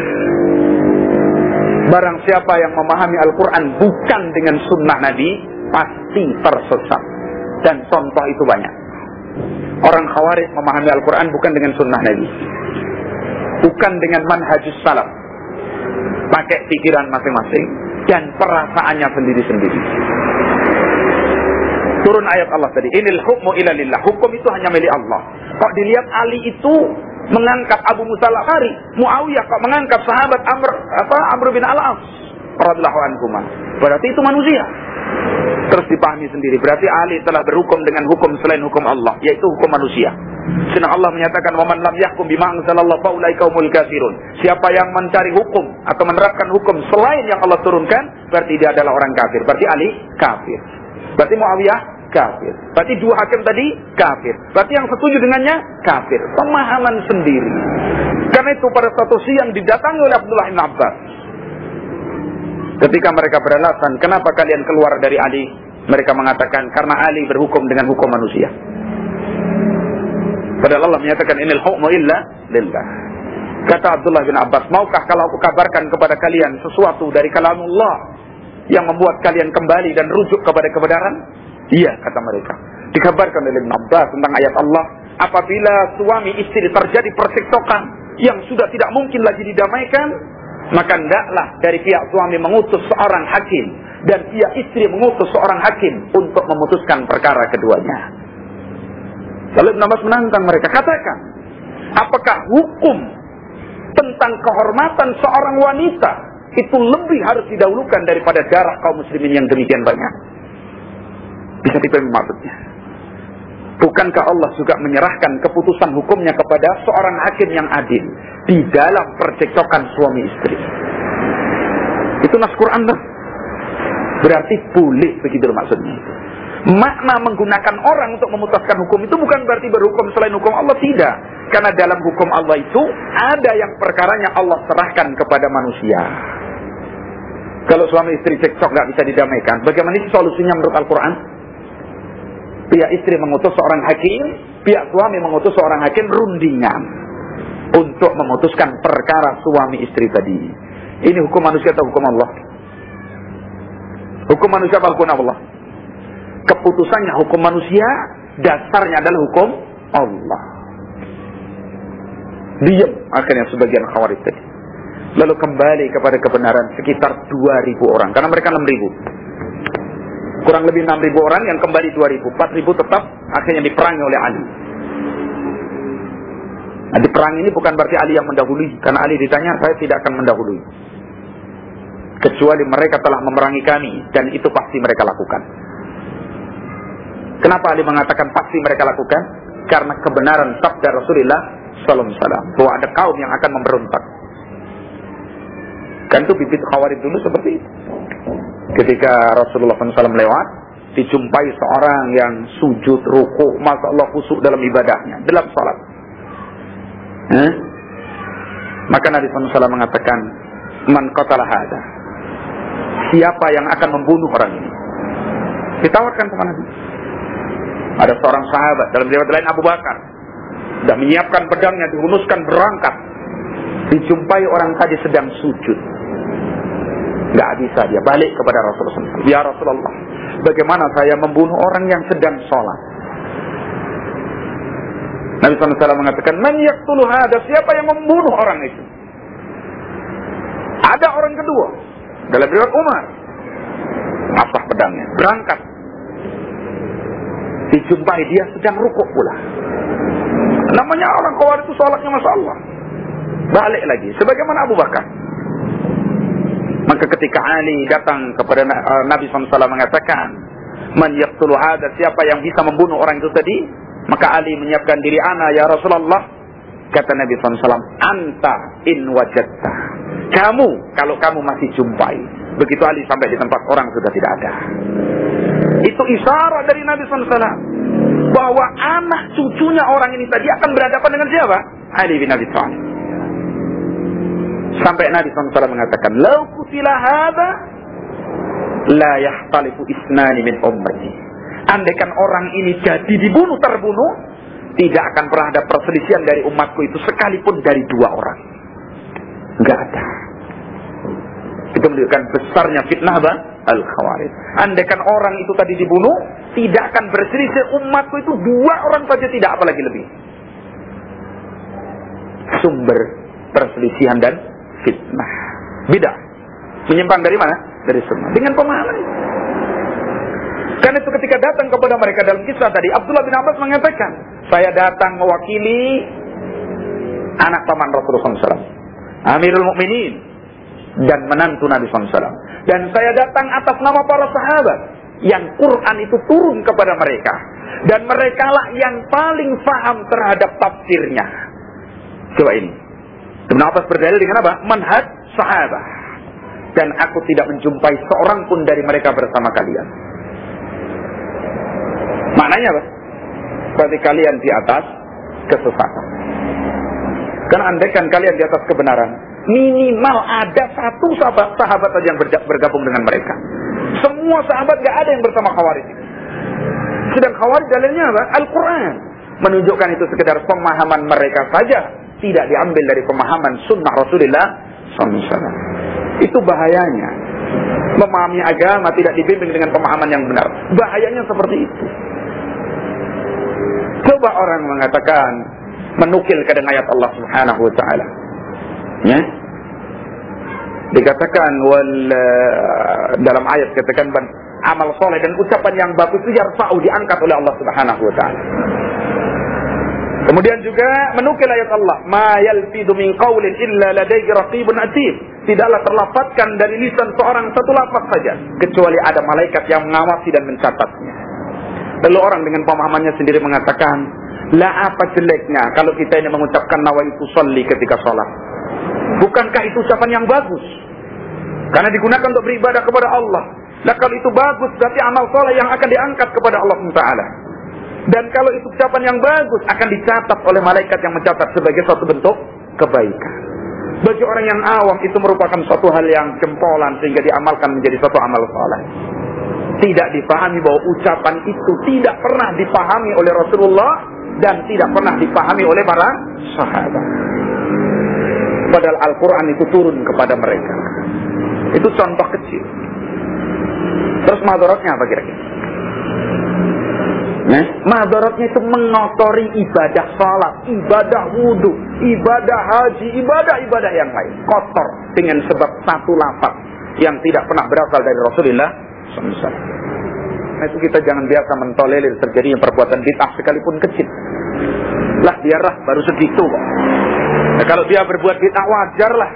Barang siapa yang memahami Al-Quran bukan dengan sunnah Nabi, pasti tersesat. Dan contoh itu banyak. Orang Khawarij memahami Al-Quran bukan dengan sunnah Nabi, bukan dengan manhajus salaf, pakai pikiran masing-masing dan perasaannya sendiri-sendiri. Turun ayat Allah tadi, inil hukmu illa lillah, hukum itu hanya milik Allah. Kok dilihat Ali itu mengangkat Abu Musa al-Ash'ari, Muawiyah kok mengangkat sahabat Amr bin Al-As radhiyallahu anhu. Berarti itu manusia. Terus dipahami sendiri, berarti Ali telah berhukum dengan hukum selain hukum Allah, yaitu hukum manusia. Sedang Allah menyatakan, "Wa man lam yahkum bima anzalallahu fa ulaika humul kafirun." Siapa yang mencari hukum atau menerapkan hukum selain yang Allah turunkan, berarti dia adalah orang kafir. Berarti Ali kafir. Berarti Muawiyah kafir. Berarti 2 hakim tadi kafir. Berarti yang setuju dengannya kafir. Pemahaman sendiri. Karena itu pada suatu siang didatangi oleh Abdullah bin Abbas. Ketika mereka beralasan, kenapa kalian keluar dari Ali? Mereka mengatakan, karena Ali berhukum dengan hukum manusia. Padahal Allah menyatakan, inil hukmu illa lillah. Kata Abdullah bin Abbas, maukah kalau aku kabarkan kepada kalian sesuatu dari kalamullah yang membuat kalian kembali dan rujuk kepada kebenaran? Iya, kata mereka. Dikabarkan oleh Ibn Abbas tentang ayat Allah, apabila suami istri terjadi percekcokan yang sudah tidak mungkin lagi didamaikan, maka hendaklah dari pihak suami mengutus seorang hakim dan pihak istri mengutus seorang hakim untuk memutuskan perkara keduanya. Lalu Ibn Abbas menantang mereka, katakan, apakah hukum tentang kehormatan seorang wanita itu lebih harus didahulukan daripada darah kaum muslimin yang demikian banyak? Bisa dipahami maksudnya. Bukankah Allah juga menyerahkan keputusan hukumnya kepada seorang hakim yang adil di dalam percekcokan suami istri? Itu nas Quran tuh. Berarti boleh begitu maksudnya. Makna menggunakan orang untuk memutuskan hukum itu bukan berarti berhukum selain hukum Allah, tidak. Karena dalam hukum Allah itu ada yang perkaranya Allah serahkan kepada manusia. Kalau suami istri cekcok nggak bisa didamaikan, bagaimana solusinya menurut Al-Quran? Pihak istri mengutus seorang hakim, pihak suami mengutus seorang hakim rundingan untuk untuk memutuskan perkara suami istri tadi. Ini hukum manusia atau hukum Allah? Hukum manusia atau hukum Allah? Keputusannya hukum manusia, dasarnya adalah hukum Allah. Diam akhirnya sebagian Khawarij tadi. Lalu kembali kepada kebenaran sekitar 2.000 orang. Karena mereka 6.000. Kurang lebih 6.000 orang yang kembali 2.000. 4.000 tetap akhirnya diperangi oleh Ali. Nah, di perang ini bukan berarti Ali yang mendahului. Karena Ali ditanya, saya tidak akan mendahului. Kecuali mereka telah memerangi kami. Dan itu pasti mereka lakukan. Kenapa Ali mengatakan pasti mereka lakukan? Karena kebenaran sabda Rasulullah SAW. Bahwa ada kaum yang akan memberontak. Kan itu bibit Khawarij dulu seperti itu. Ketika Rasulullah SAW lewat, dijumpai seorang yang sujud, ruku, Masya Allah khusyuk dalam ibadahnya, dalam salat. Maka Nabi SAW mengatakan, Man qatala hada, siapa yang akan membunuh orang ini? Ditawarkan sama Nabi. Ada seorang sahabat, dalam riwayat lain Abu Bakar, sudah menyiapkan pedangnya, dihunuskan berangkat. Dijumpai orang tadi sedang sujud. Gak bisa, dia balik kepada Rasulullah SAW. Ya Rasulullah, bagaimana saya membunuh orang yang sedang sholat? Nabi SAW mengatakan, Man yaqtulu hada, siapa yang membunuh orang itu? Ada orang kedua, dalam riwayat Umar, asah pedangnya, berangkat. Dijumpai dia sedang rukuk pula. Namanya orang Khawarij itu sholatnya Masya Allah. Balik lagi, sebagaimana Abu Bakar. Maka ketika Ali datang kepada Nabi SAW mengatakan, Man yaqtulu hada, siapa yang bisa membunuh orang itu tadi? Maka Ali menyiapkan diri, ana ya Rasulullah. Kata Nabi SAW, anta in wajadta. Kamu, kalau kamu masih jumpai. Begitu Ali sampai di tempat orang sudah tidak ada. Itu isyarat dari Nabi SAW. Bahwa anak cucunya orang ini tadi akan berhadapan dengan siapa? Ali bin Abi Thalib. Sampai Nabi SAW mengatakan, Lau kutila hadha, la yahtalifu isnani min ummati. Andaikan orang ini jadi terbunuh, tidak akan pernah ada perselisihan dari umatku itu sekalipun dari 2 orang. Enggak ada. Itu menunjukkan besarnya fitnah Al-Khawarij. Andaikan orang itu tadi dibunuh, tidak akan berselisih umatku itu 2 orang saja, tidak apalagi lebih. Sumber perselisihan dan fitnah. Bidah. Menyimpang dari mana? Dari sunnah. Dengan pemahaman. Karena itu ketika datang kepada mereka dalam kisah tadi, Abdullah bin Abbas mengatakan, saya datang mewakili anak paman Rasulullah SAW, Amirul Mukminin, dan menantu Nabi SAW. Dan saya datang atas nama para sahabat, yang Quran itu turun kepada mereka. Dan merekalah yang paling paham terhadap tafsirnya. Coba ini. Ibn Abbas berdalil dengan apa? Manhaj sahabat. Dan aku tidak menjumpai seorang pun dari mereka bersama kalian. Maknanya apa? Berarti kalian di atas kesesatan. Karena andaikan kalian di atas kebenaran, minimal ada satu sahabat saja yang bergabung dengan mereka. Semua sahabat gak ada yang bersama Khawarij. Sedang Khawarij dalilnya apa? Al-Quran. Menunjukkan itu sekedar pemahaman mereka saja, tidak diambil dari pemahaman sunnah Rasulullah SAW. Itu bahayanya. Memahami agama tidak dibimbing dengan pemahaman yang benar. Bahayanya seperti itu. Coba orang mengatakan, menukil kadang ayat Allah Subhanahu wa ta'ala. Ya? Dikatakan dalam ayat katakan amal soleh dan ucapan yang bagus itu yarfa'u, diangkat oleh Allah Subhanahu wa ta'ala. Kemudian juga menukil ayat Allah, ma yalfidu min qaulin illa ladayhi raqibun atid. Tidaklah terlafazkan dari lisan seorang satu lafaz saja kecuali ada malaikat yang mengawasi dan mencatatnya. Lalu orang dengan pemahamannya sendiri mengatakan, lah apa jeleknya kalau kita ini mengucapkan nawaitu sholli ketika sholat? Bukankah itu ucapan yang bagus? Karena digunakan untuk beribadah kepada Allah. Nah kalau itu bagus, berarti amal soleh yang akan diangkat kepada Allah Taala. Dan kalau itu ucapan yang bagus, akan dicatat oleh malaikat yang mencatat sebagai suatu bentuk kebaikan. Bagi orang yang awam itu merupakan suatu hal yang jempolan sehingga diamalkan menjadi suatu amal soleh. Tidak dipahami bahwa ucapan itu tidak pernah dipahami oleh Rasulullah dan tidak pernah dipahami oleh para sahabat. padahal Al-Quran itu turun kepada mereka. Itu contoh kecil. Terus madaratnya apa kira-kira? Madaratnya itu mengotori ibadah salat, ibadah wudhu, ibadah haji, ibadah yang lain. Kotor dengan sebab satu lafaz yang tidak pernah berasal dari Rasulullah SAW. Nah, itu kita jangan biasa mentolerir terjadinya perbuatan bid'ah sekalipun kecil. Lah biarlah baru segitu kok. Nah, kalau dia berbuat bid'ah wajar lah.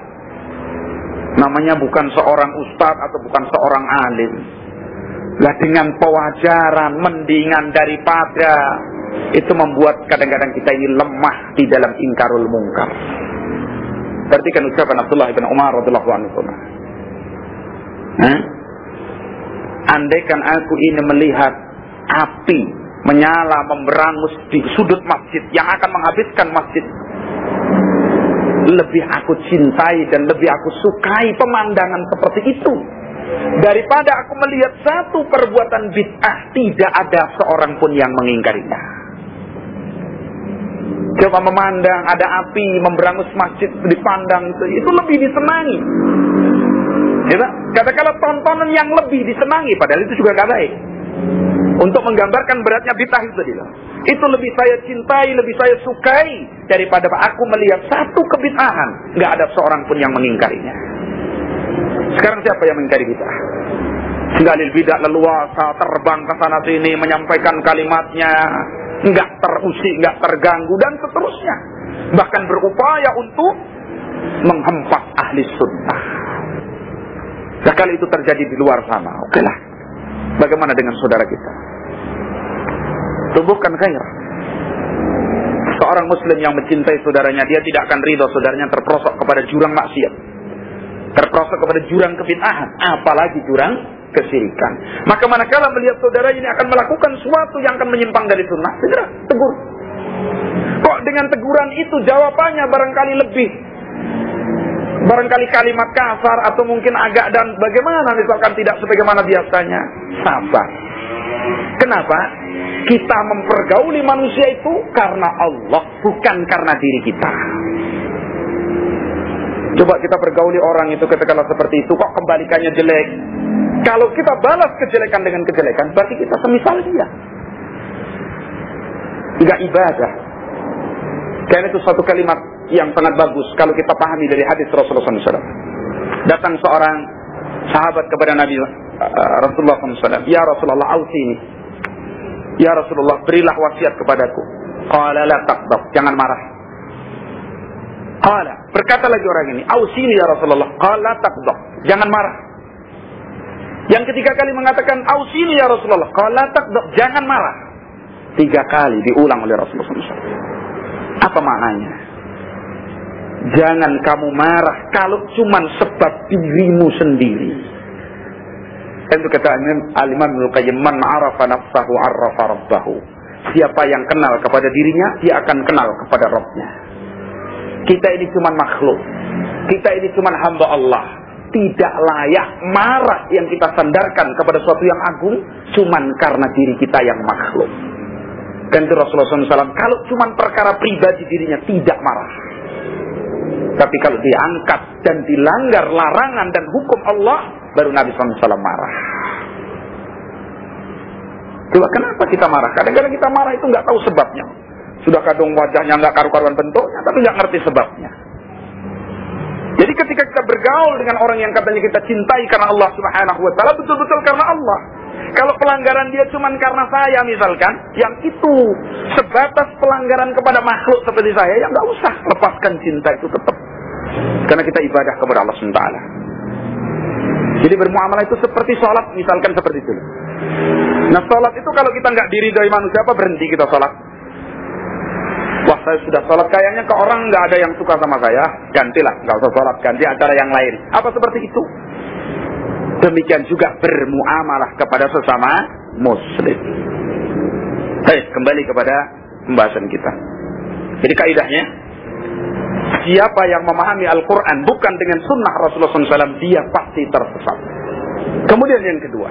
Namanya bukan seorang ustadz atau bukan seorang alim. Lah dengan pewajaran mendingan daripada itu membuat kadang-kadang kita ini lemah di dalam ingkarul mungkar. Perhatikan ucapan Abdullah bin Umar radhiyallahu anhu. Andaikan aku ini melihat api menyala memberangus di sudut masjid yang akan menghabiskan masjid, lebih aku cintai dan lebih aku sukai pemandangan seperti itu daripada aku melihat satu perbuatan bid'ah tidak ada seorang pun yang mengingkarinya. Coba memandang ada api memberangus masjid dipandang itu lebih disenangi. Ya, katakanlah tontonan yang lebih disenangi, padahal itu juga gak baik. Untuk menggambarkan beratnya bid'ah itu tadi. Itu lebih saya cintai, lebih saya sukai daripada aku melihat satu kebid'ahan gak ada seorang pun yang mengingkarinya. Sekarang siapa yang mengingkari bid'ah? Dalil bid'ah leluasa, terbang ke sana sini menyampaikan kalimatnya, nggak terusik, nggak terganggu dan seterusnya. Bahkan berupaya untuk menghempas ahli sunnah. Sekali itu terjadi di luar sana, oke lah. Bagaimana dengan saudara kita? Tumbuhkan khair. Seorang muslim yang mencintai saudaranya, dia tidak akan ridho saudaranya terperosok kepada jurang maksiat, terperosok kepada jurang kebid'ahan, apalagi jurang kesyirikan. Maka manakala melihat saudara ini akan melakukan sesuatu yang akan menyimpang dari sunnah, segera tegur. Kok dengan teguran itu jawabannya barangkali lebih, barangkali kalimat kasar atau mungkin agak dan bagaimana, misalkan tidak sebagaimana biasanya. Sabar. Kenapa? Kita mempergauli manusia itu karena Allah, bukan karena diri kita. Coba kita pergauli orang itu ketika seperti itu, kok kembalikannya jelek. Kalau kita balas kejelekan dengan kejelekan, berarti kita semisal dia. Tidak ibadah. Karena itu suatu kalimat yang sangat bagus kalau kita pahami dari hadis Rasulullah SAW. Datang seorang sahabat kepada Nabi Rasulullah SAW. Ya Rasulullah, ausini. Ya Rasulullah, berilah wasiat kepadaku. Qala la taqdab, jangan marah. Qala, berkata lagi orang ini, ausini ya Rasulullah. Qala la taqdab, jangan marah. Yang ketiga kali mengatakan, ausini ya Rasulullah. Qala la taqdab, jangan marah. 3 kali diulang oleh Rasulullah SAW. Apa maknanya? Jangan kamu marah kalau cuma sebab dirimu sendiri. Itu kata Al-Imam Ibnu Qayyim, man arafa nafsahu arafa rabbahu. Siapa yang kenal kepada dirinya, dia akan kenal kepada Rabbnya. Kita ini cuma makhluk. Kita ini cuma hamba Allah. Tidak layak marah yang kita sandarkan kepada sesuatu yang agung cuma karena diri kita yang makhluk. Dan itu Rasulullah SAW, kalau cuma perkara pribadi dirinya tidak marah. Tapi kalau diangkat dan dilanggar larangan dan hukum Allah, baru Nabi SAW marah. Coba kenapa kita marah? Kadang-kadang kita marah itu nggak tahu sebabnya. Sudah kadang wajahnya nggak karu-karuan bentuknya, tapi nggak ngerti sebabnya. Jadi ketika kita bergaul dengan orang yang katanya kita cintai karena Allah Subhanahu Wa Taala, betul-betul karena Allah. Kalau pelanggaran dia cuma karena saya misalkan, yang itu sebatas pelanggaran kepada makhluk seperti saya, ya nggak usah, lepaskan cinta itu tetap. Karena kita ibadah kepada Allah SWT. Jadi bermuamalah itu seperti sholat, misalkan seperti itu. Nah sholat itu kalau kita nggak diridhoi manusia, apa berhenti kita sholat? Wah saya sudah sholat, kayaknya ke orang nggak ada yang suka sama saya, gantilah, nggak usah sholat, ganti acara yang lain. Apa seperti itu? Demikian juga bermuamalah kepada sesama muslim. Baik, kembali kepada pembahasan kita. Jadi kaidahnya, siapa yang memahami Al-Quran bukan dengan sunnah Rasulullah SAW, dia pasti tersesat. Kemudian yang kedua,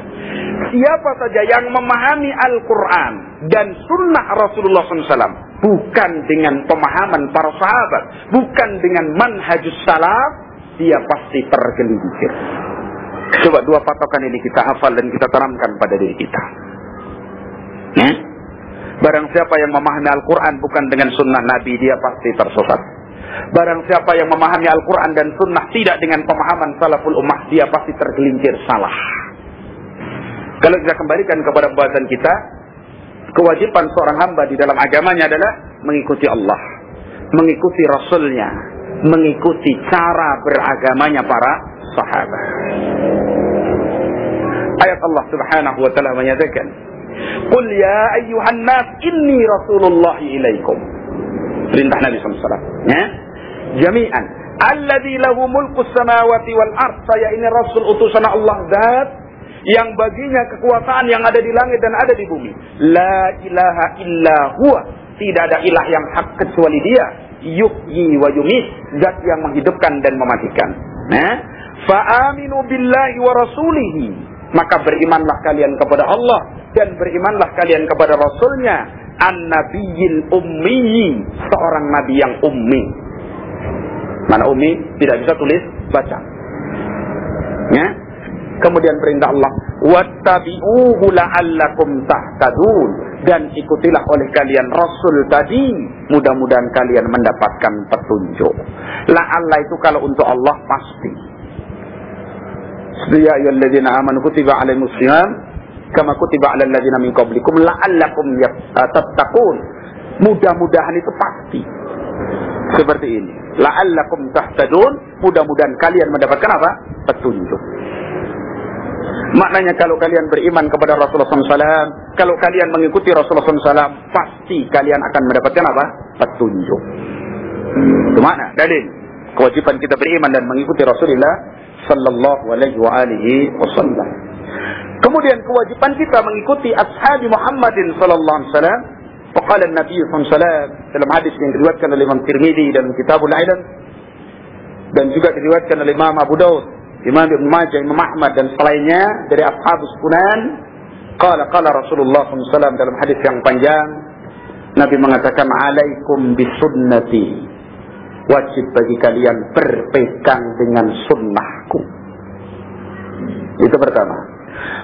siapa saja yang memahami Al-Quran dan sunnah Rasulullah SAW bukan dengan pemahaman para sahabat, bukan dengan manhajus salaf, dia pasti tergelincir. Coba dua patokan ini kita hafal dan kita tanamkan pada diri kita. Barang siapa yang memahami Al-Quran bukan dengan sunnah Nabi, dia pasti tersesat. Barang siapa yang memahami Al-Quran dan sunnah tidak dengan pemahaman salaful ummah, dia pasti tergelincir salah. Kalau kita kembalikan kepada pembahasan kita, kewajiban seorang hamba di dalam agamanya adalah mengikuti Allah, mengikuti Rasulnya, mengikuti cara beragamanya para sahabat. Ayat Allah Subhanahu wa ta'ala menyatakan, "Qul ya ayyuhan nas inni Rasulullah ilaikum." Perintah Nabi SAW. Ya? Jami'an. Alladzi lahu mulkus samawati wal ard. Saya ini Rasul utusan Allah Zat yang baginya kekuasaan yang ada di langit dan ada di bumi. La ilaha illa huwa. Tidak ada ilah yang hak kecuali dia. Yuhyi wa yumit. Zat yang menghidupkan dan mematikan. Nah, fa'aminu billahi wa rasulihi. Maka berimanlah kalian kepada Allah dan berimanlah kalian kepada Rasulnya. An-nabiyil ummi. Seorang nabi yang ummi. Mana ummi? Tidak bisa tulis, baca. Ya. Kemudian perintah Allah, wattabi'uhu la'allakum tahtadun, dan ikutilah oleh kalian Rasul tadi, mudah-mudahan kalian mendapatkan petunjuk. La'alla itu kalau untuk Allah pasti. Ya ayyuhalladzina amanu kutiba 'alaikumul shiyam kama kutiba 'alal ladzina min qablikum la'allakum tattaqun. Mudah-mudahan itu pasti. Seperti ini. La'allakum tahtadun, mudah-mudahan kalian mendapatkan apa? Petunjuk. Maknanya kalau kalian beriman kepada Rasulullah SAW, kalau kalian mengikuti Rasulullah SAW, pasti kalian akan mendapatkan apa? Petunjuk. Itu makna dalil kewajiban kita beriman dan mengikuti Rasulullah Sallallahu Alaihi Wasallam. Kemudian kewajiban kita mengikuti ashabi Muhammadin Sallallahu Alaihi Wasallam. Faqala Nabi SAW dalam hadis yang diriwayatkan oleh Imam Tirmidzi dalam Kitabul Ilm dan juga diriwayatkan oleh Imam Abu Daud, Imam Ibn Majah, Imam Ahmad dan selainnya dari Ashabus Sunan. Qala Rasulullah SAW dalam hadis yang panjang, Nabi mengatakan, "Alaikum bisunnati." Wajib bagi kalian berpegang dengan sunnahku. Itu pertama.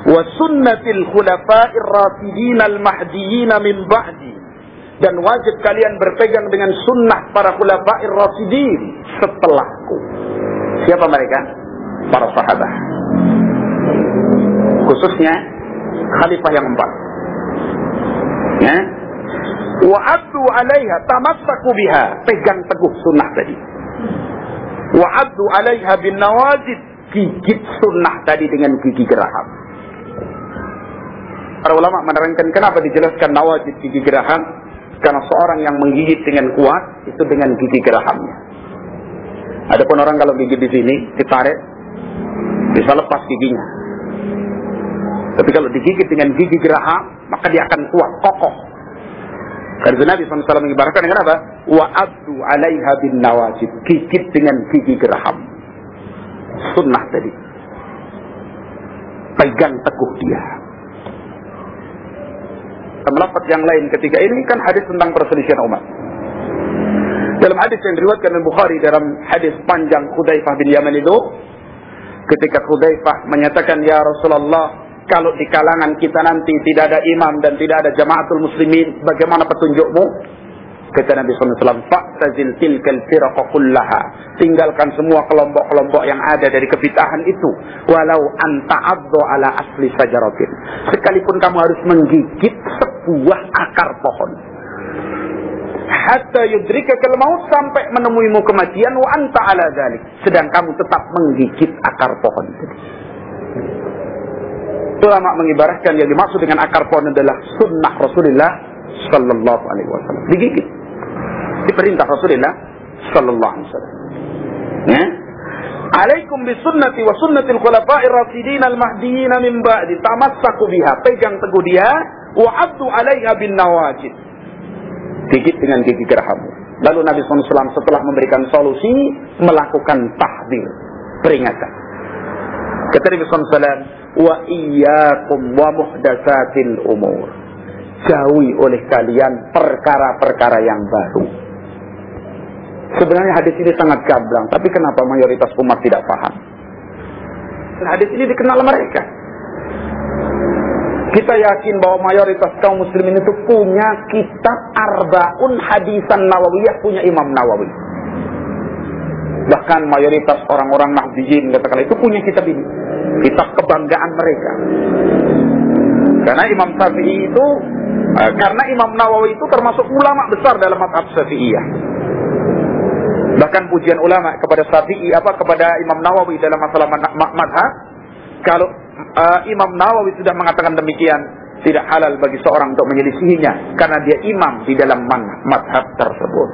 Wa sunnatil khulafa'ir rasidin al-mahdiyyin min ba'di. Dan wajib kalian berpegang dengan sunnah para khulafa'ir rasidin setelahku. Siapa mereka? Para sahabat. Khususnya khalifah yang 4. Ya. Wa addu 'alaiha, tamassaku biha, pegang teguh sunnah tadi. Wa addu 'alaiha bin nawajid, gigit sunnah tadi dengan gigi geraham. Para ulama menerangkan kenapa dijelaskan nawajid gigi geraham, karena seorang yang menggigit dengan kuat itu dengan gigi gerahamnya. Adapun orang kalau gigit di sini ditarik bisa lepas giginya. Tapi kalau digigit dengan gigi geraham maka dia akan kuat, kokoh. Karena Nabi SAW mengibaratkan dengan apa? Wa addu 'alaiha bin nawajid, gigit dengan gigi geraham. Sunnah tadi. Pegang teguh dia. Lafaz yang lain ketika ini kan hadis tentang perselisihan umat. Dalam hadis yang diriwayatkan oleh Bukhari dalam hadis panjang Hudzaifah bin Yaman itu, ketika Hudzaifah menyatakan, "Ya Rasulullah, kalau di kalangan kita nanti tidak ada imam dan tidak ada jamaatul muslimin, bagaimana petunjukmu?" Kata Nabi SAW, "Fa'tazil tilkal firqa kullaha." Tinggalkan semua kelompok-kelompok yang ada dari kebid'ahan itu. Walau anta addu ala asli sajaratin. Sekalipun kamu harus menggigit sebuah akar pohon. Hatta yudrikakal maut, sampai menemuimu kematian, wa anta ala dzalik. Sedang kamu tetap menggigit akar pohon itu. Ulama mengibaratkan yang dimaksud dengan akar pohon adalah sunnah Rasulullah Sallallahu Alaihi Wasallam. Digigit. Diperintah Rasulullah Sallallahu Alaihi Wasallam. Ya. Alaikum bisunnati wa sunnatil khulafa'ir rasidin al-mahdiyyin min ba'di, tamassaku biha, pegang teguh dia, wa addu 'alaiha bin nawajid. Gigit dengan gigi geraham. Lalu Nabi SAW setelah memberikan solusi melakukan tahdzir, peringatan. Kata Nabi SAW, wa iyyakum wa muhdatsatil umur. jauhi oleh kalian perkara-perkara yang baru. Sebenarnya hadis ini sangat gamblang, tapi kenapa mayoritas umat tidak paham? Hadis ini dikenal mereka. Kita yakin bahwa mayoritas kaum muslimin itu punya kitab Arba'un Hadisan Nawawiyah, punya Imam Nawawi. Bahkan mayoritas orang-orang Nahdiyin katakanlah itu punya kitab ini, kitab kebanggaan mereka. Karena Imam Syafi'i itu, karena Imam Nawawi itu termasuk ulama besar dalam mazhab Syafi'iyah. Bahkan pujian ulama kepada Syafi'i kepada Imam Nawawi dalam masalah mazhab, kalau Imam Nawawi sudah mengatakan demikian, tidak halal bagi seorang untuk menyelisihinya karena dia imam di dalam mazhab tersebut.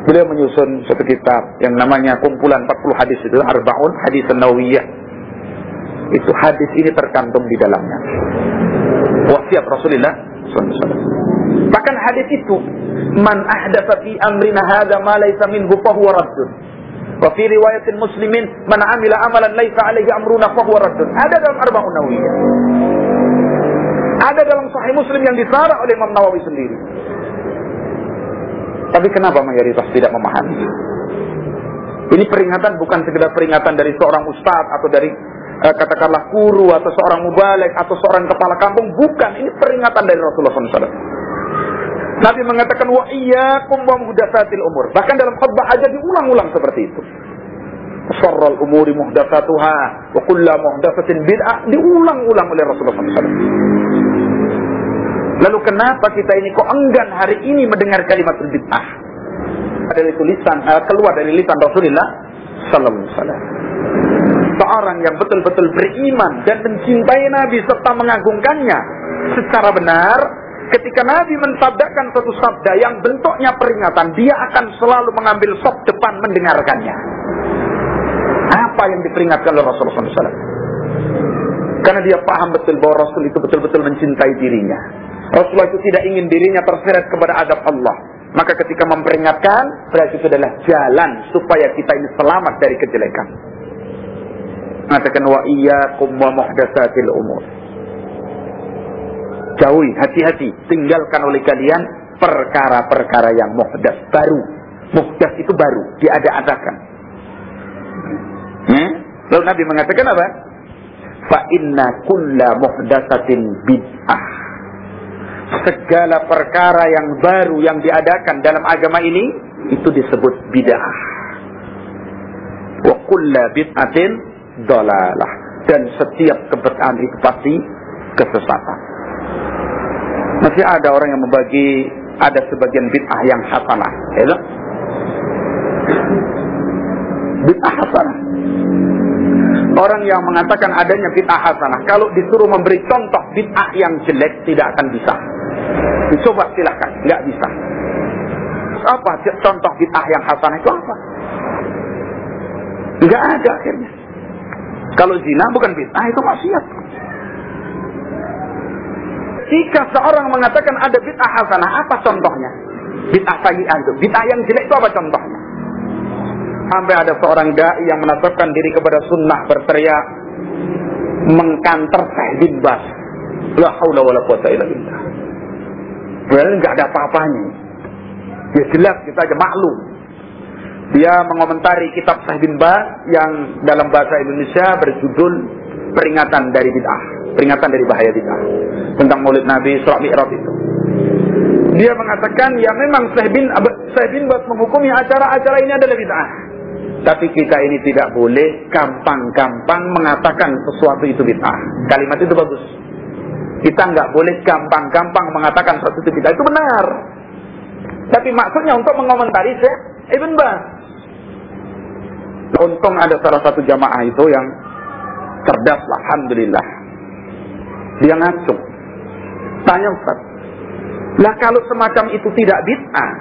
Beliau menyusun satu kitab yang namanya kumpulan 40 hadis itu, Arba'un Hadisan Nawawiyah. Itu hadis ini terkantum di dalamnya. Wasiat Rasulullah SAW. Bahkan hadis itu, man ahdatsa fi amrina hadza ma laysa minhu fa huwa raddun. Wa fi riwayatin Muslimin, man amila amalan laysa alaihi amruna fa huwa raddun. Ada dalam Arba'un Nawawiyah. Ada dalam Sahih Muslim yang disarah oleh Imam Nawawi sendiri. Tapi kenapa mayoritas tidak memahami? Ini peringatan bukan sekedar peringatan dari seorang ustadz atau dari katakanlah guru atau seorang mubaligh atau seorang kepala kampung. Bukan, ini peringatan dari Rasulullah SAW. Nabi mengatakan wa iyyakum wa muhdatsatil umur. Bahkan dalam khutbah aja diulang-ulang seperti itu. Syarrul umuri muhdatsatuha wa kullu muhdatsatin bid'ah, diulang-ulang oleh Rasulullah SAW. Lalu kenapa kita ini kok enggan hari ini mendengar kalimat bid'ah? Dari tulisan keluar dari lisan Rasulullah sallallahu alaihi wasallam. Seorang yang betul-betul beriman dan mencintai Nabi serta mengagungkannya secara benar, ketika Nabi mensabdakan suatu sabda yang bentuknya peringatan, dia akan selalu mengambil saf depan mendengarkannya. Apa yang diperingatkan oleh Rasulullah SAW? Karena dia paham betul bahwa Rasul itu betul-betul mencintai dirinya. Rasulullah itu tidak ingin dirinya terseret kepada azab Allah. Maka ketika memperingatkan, berarti itu adalah jalan supaya kita ini selamat dari kejelekan. Mengatakan wa iyyakum wa muhdatsatil umur. Jauhi, hati-hati, tinggalkan oleh kalian perkara-perkara yang muhdats, baru. Muhdats itu baru, diada-adakan. Lalu Nabi mengatakan apa? Fa inna kulla muhdatsatin bid'ah. Segala perkara yang baru yang diadakan dalam agama ini itu disebut bid'ah. Wa kulla bid'atin dhalalah. Dan setiap kebid'ahan itu pasti kesesatan. Masih ada orang yang membagi ada sebagian bid'ah yang hasanah, ya. Bid'ah hasanah. Orang yang mengatakan adanya bid'ah hasanah, kalau disuruh memberi contoh bid'ah yang jelek tidak akan bisa. Dicoba silakan, nggak bisa. Apa contoh bid'ah yang hasanah itu apa? Nggak ada akhirnya. Kalau zina bukan bid'ah, itu maksiat. Jika seorang mengatakan ada bid'ah hasanah, apa contohnya? Bid'ah sayyi'ah itu, bid'ah yang jelek itu apa contohnya? Sampai ada seorang dai yang menasabkan diri kepada sunnah berteriak mengkanter Syekh bin Baz. La haula wala quwata illa billah. Padahal nggak ada apa-apanya. Ya jelas kita aja maklum. Dia mengomentari kitab Syekh bin Baz yang dalam bahasa Indonesia berjudul Peringatan dari Bid'ah, peringatan dari bahaya bid'ah, tentang Maulid Nabi, Isra Mi'raj itu. Dia mengatakan ya memang Syekh bin Baz menghukumi acara-acara ini adalah bid'ah. Tapi kita ini tidak boleh gampang-gampang mengatakan sesuatu itu bid'ah. Kalimat itu bagus. Kita nggak boleh gampang-gampang mengatakan sesuatu itu bid'ah. Itu benar. Tapi maksudnya untuk mengomentari Syekh Ibn Baz. Untung ada salah satu jamaah itu yang cerdas, alhamdulillah. Dia ngacung. Tanya Ustaz, lah kalau semacam itu tidak bid'ah,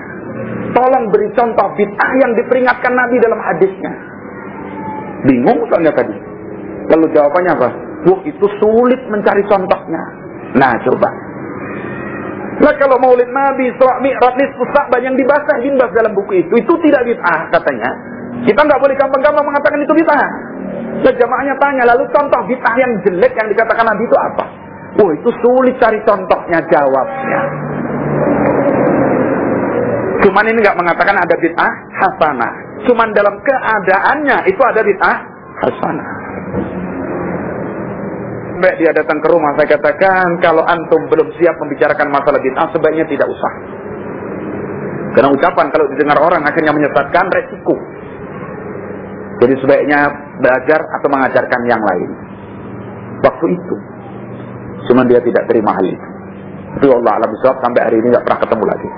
tolong beri contoh bid'ah yang diperingatkan Nabi dalam hadisnya. Bingung soalnya tadi. Lalu jawabannya apa? Wah, itu sulit mencari contohnya. Nah, coba. Nah, kalau Maulid Nabi, Isra Mi'raj, Nisfu Sa'ban yang dibahas bin Baz dalam buku itu tidak bid'ah katanya. Kita nggak boleh gampang-gampang mengatakan itu bid'ah. Nah, jamaahnya tanya, lalu contoh bid'ah yang jelek yang dikatakan Nabi itu apa? Oh, itu sulit cari contohnya, jawabnya. Cuman ini nggak mengatakan ada bid'ah hasanah. Cuman dalam keadaannya itu ada bid'ah hasanah. Sampai dia datang ke rumah, saya katakan, kalau antum belum siap membicarakan masalah bid'ah, sebaiknya tidak usah. Karena ucapan kalau didengar orang akhirnya menyesatkan, resiko. Jadi sebaiknya belajar atau mengajarkan yang lain. Waktu itu, cuman dia tidak terima hal itu. Itu Allah alam bisawab, sampai hari ini nggak pernah ketemu lagi.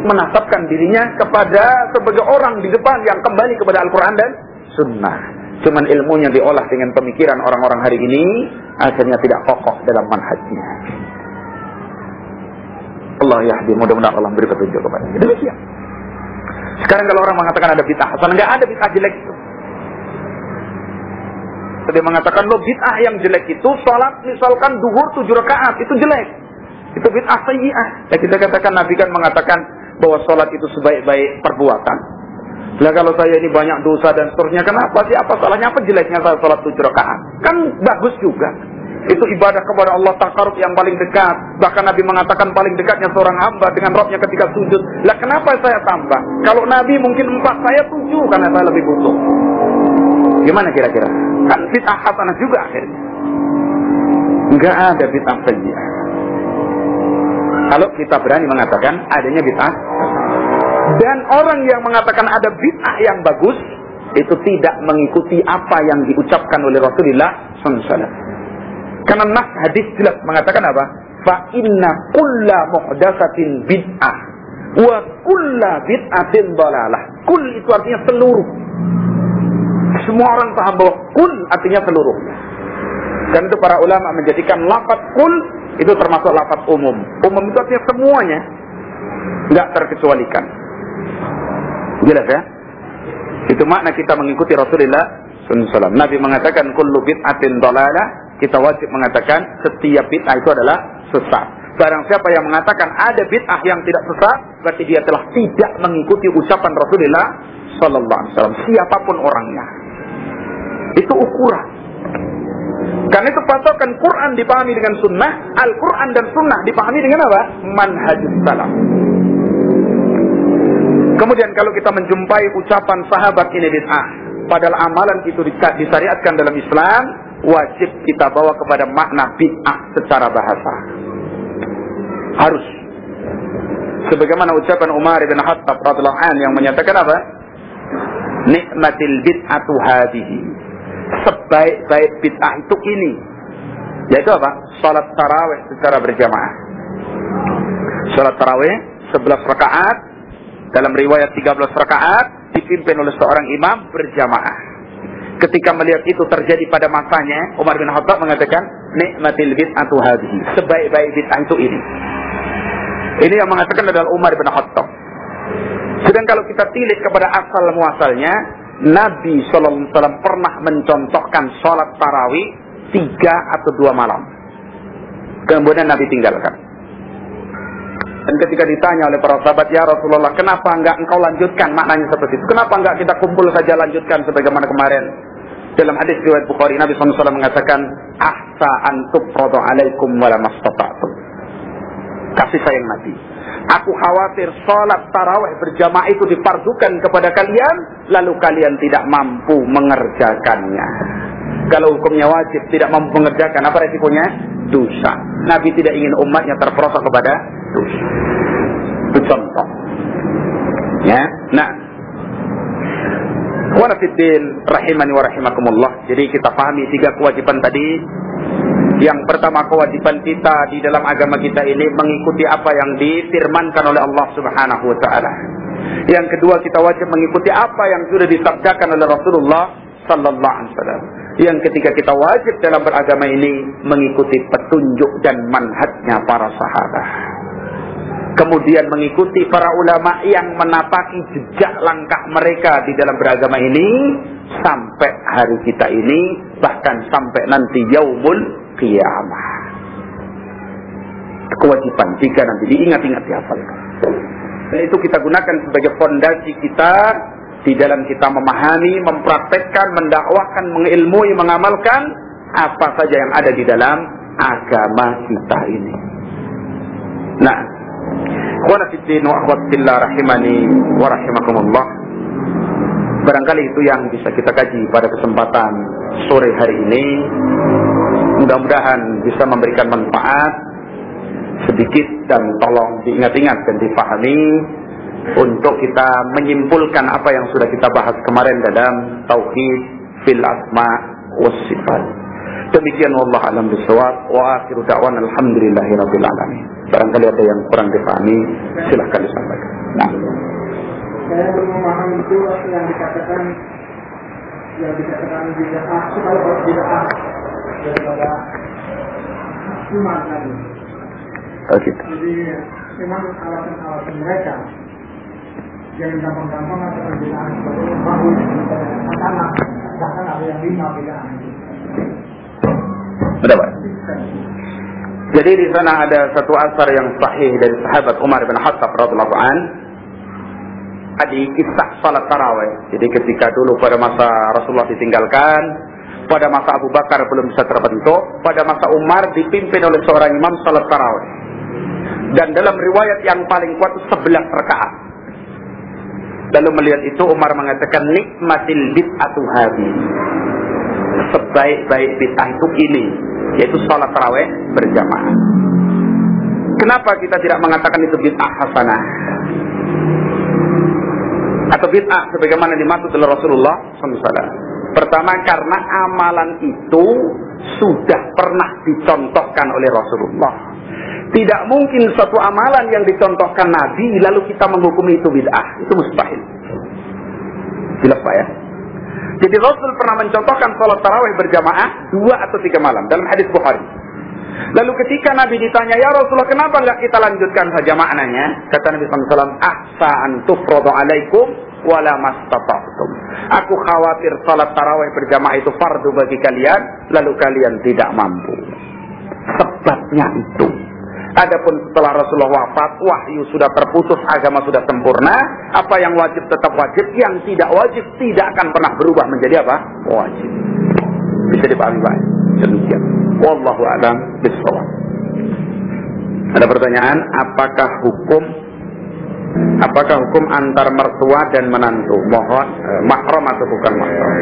Menasabkan dirinya kepada sebagai orang di depan yang kembali kepada Al-Quran dan Sunnah. Cuman ilmunya diolah dengan pemikiran orang-orang hari ini, akhirnya tidak kokoh dalam manhajnya. Allah yahdi, mudah-mudahan Allah beri petunjuk kepadanya. Demikian. Sekarang kalau orang mengatakan ada bid'ah hasanah, nggak ada bid'ah jelek itu. Dia mengatakan, lo bid'ah yang jelek itu sholat misalkan duhur 7 rakaat itu jelek, itu bid'ah sayyi'ah. Ya, kita katakan, Nabi kan mengatakan bahwa sholat itu sebaik-baik perbuatan. Lah kalau saya ini banyak dosa dan seterusnya, kenapa sih? Apa salahnya? Apa jeleknya saya sholat 7 rakaat? Kan bagus juga. Itu ibadah kepada Allah, takarub yang paling dekat. Bahkan Nabi mengatakan paling dekatnya seorang hamba dengan Rabbnya ketika sujud. Lah kenapa saya tambah? Kalau Nabi mungkin 4, saya 7 karena saya lebih butuh. Gimana kira-kira? Kan bid'ah hasanah juga akhirnya. Enggak ada bid'ah sayyi'ah. Kalau kita berani mengatakan adanya bid'ah. Dan orang yang mengatakan ada bid'ah yang bagus, itu tidak mengikuti apa yang diucapkan oleh Rasulullah SAW. Karena nas hadis jelas mengatakan apa? Fa inna kulla muhdatsatin bid'ah wa kulla bid'atin dhalalah. Kul itu artinya seluruh. Semua orang paham bahwa kul artinya seluruh. Dan itu para ulama menjadikan lafaz kul itu termasuk lafaz umum. Umum itu artinya semuanya, enggak terkecualikan. Jelas ya? Itu makna kita mengikuti Rasulullah SAW. Nabi mengatakan kullu bid'atin dhalalah. Kita wajib mengatakan setiap bid'ah itu adalah sesat. Barang siapa yang mengatakan ada bid'ah yang tidak sesat, berarti dia telah tidak mengikuti ucapan Rasulullah sallallahu alaihi wasallam, siapapun orangnya. Itu ukuran. Karena itu patokan Quran dipahami dengan sunnah, Al-Quran dan sunnah dipahami dengan apa? Manhajus salaf. Kemudian kalau kita menjumpai ucapan sahabat ini bid'ah, padahal amalan itu disyariatkan dalam Islam, wajib kita bawa kepada makna bid'ah secara bahasa. Harus. Sebagaimana ucapan Umar bin Khattab radhiyallahu anhu yang menyatakan apa? Nikmatil bid'atu hadhihi. Sebaik-baik bid'ah itu ini. Yaitu apa? Salat tarawih secara berjamaah. Salat tarawih 11 rakaat, dalam riwayat 13 rakaat, dipimpin oleh seorang imam berjamaah. Ketika melihat itu terjadi pada masanya, Umar bin Khattab mengatakan, nikmatil bid'atu hadhihi. Sebaik-baik bid'ah itu ini. Ini yang mengatakan adalah Umar bin Khattab. Sedang kalau kita tilik kepada asal muasalnya, Nabi SAW pernah mencontohkan sholat tarawih 3 atau 2 malam. Kemudian Nabi tinggalkan. Dan ketika ditanya oleh para sahabat, ya Rasulullah, kenapa enggak engkau lanjutkan maknanya seperti itu? Kenapa enggak kita kumpul saja lanjutkan sebagaimana kemarin? Dalam hadis riwayat Bukhari, Nabi SAW mengatakan, ahsa antufradu alaikum wala mastata'tum. Kasih sayang Nabi, aku khawatir sholat tarawih berjamaah itu difardukan kepada kalian, lalu kalian tidak mampu mengerjakannya. Kalau hukumnya wajib, tidak mampu mengerjakan, apa resikonya? Dosa. Nabi tidak ingin umatnya terperosok kepada dosa. Itu contoh. Ya, nah, walafiddin rahimani wa rahimakumullah. Jadi kita pahami 3 kewajiban tadi. Yang pertama, kewajiban kita di dalam agama kita ini mengikuti apa yang difirmankan oleh Allah Subhanahu wa taala. Yang kedua, kita wajib mengikuti apa yang sudah disabdakan oleh Rasulullah sallallahu alaihi wasallam. Yang ketiga, kita wajib dalam beragama ini mengikuti petunjuk dan manhajnya para sahabat. Kemudian mengikuti para ulama yang menapaki jejak langkah mereka di dalam beragama ini sampai hari kita ini, bahkan sampai nanti yaumul qiyamah. Kewajiban 3 nanti diingat-ingat, dihafalkan. Dan itu kita gunakan sebagai fondasi kita di dalam kita memahami, mempraktekkan, mendakwahkan, mengilmui, mengamalkan apa saja yang ada di dalam agama kita ini. Nah, ikhwana fiddin wa akhwat fillah rahimani wa rahimakumullah. Barangkali itu yang bisa kita kaji pada kesempatan sore hari ini. Mudah-mudahan bisa memberikan manfaat sedikit dan tolong diingat-ingat dan difahami untuk kita menyimpulkan apa yang sudah kita bahas kemarin dalam tauhid fil asma was sifat. Demikian wallahu a'lam bishawab wa akhiru da'wana alhamdulillahirabbil alamin. Barangkali ada yang kurang dipahami, silahkan disampaikan. Nah, saya belum memahami itu yang dikatakan bid'ah, kalau bid'ah daripada iman tadi. Gitu. Jadi memang alasan mereka yang gampang-gampang atau bid'ah seperti bagus, makanan, bahkan ada yang 5 bid'ah. Sudah, Pak. Jadi di sana ada satu asar yang sahih dari sahabat Umar bin Khattab radhiyallahu an. Di kisah salat tarawih. Jadi ketika dulu pada masa Rasulullah ditinggalkan, pada masa Abu Bakar belum bisa terbentuk, pada masa Umar dipimpin oleh seorang imam salat tarawih. Dan dalam riwayat yang paling kuat 11 rakaat. Lalu melihat itu Umar mengatakan nikmatil bid'atu hadhi. Sebaik-baik bid'ah itu ini, yaitu salat tarawih berjamaah. Kenapa kita tidak mengatakan itu bid'ah hasanah? Atau bid'ah sebagaimana dimaksud oleh Rasulullah SAW. Pertama, karena amalan itu sudah pernah dicontohkan oleh Rasulullah. Tidak mungkin suatu amalan yang dicontohkan Nabi lalu kita menghukumi itu bid'ah. Itu mustahil. Jelas Pak ya? Jadi Rasul pernah mencontohkan salat tarawih berjamaah 2 atau 3 malam dalam hadis Bukhari. Lalu ketika Nabi ditanya, ya Rasulullah kenapa enggak kita lanjutkan saja maknanya? Kata Nabi SAW, ahsa an tufradu alaikum wala mastata'tum. Aku khawatir salat tarawih berjamaah itu fardu bagi kalian, lalu kalian tidak mampu. Sebabnya itu. Adapun setelah Rasulullah wafat, wahyu sudah terputus, agama sudah sempurna. Apa yang wajib tetap wajib, yang tidak wajib tidak akan pernah berubah menjadi apa? Wajib. Bisa dipahami baik. Demikian. Wallahu a'lam bishawab. Ada pertanyaan, apakah hukum antar mertua dan menantu? Mohon mahram atau bukan mahram?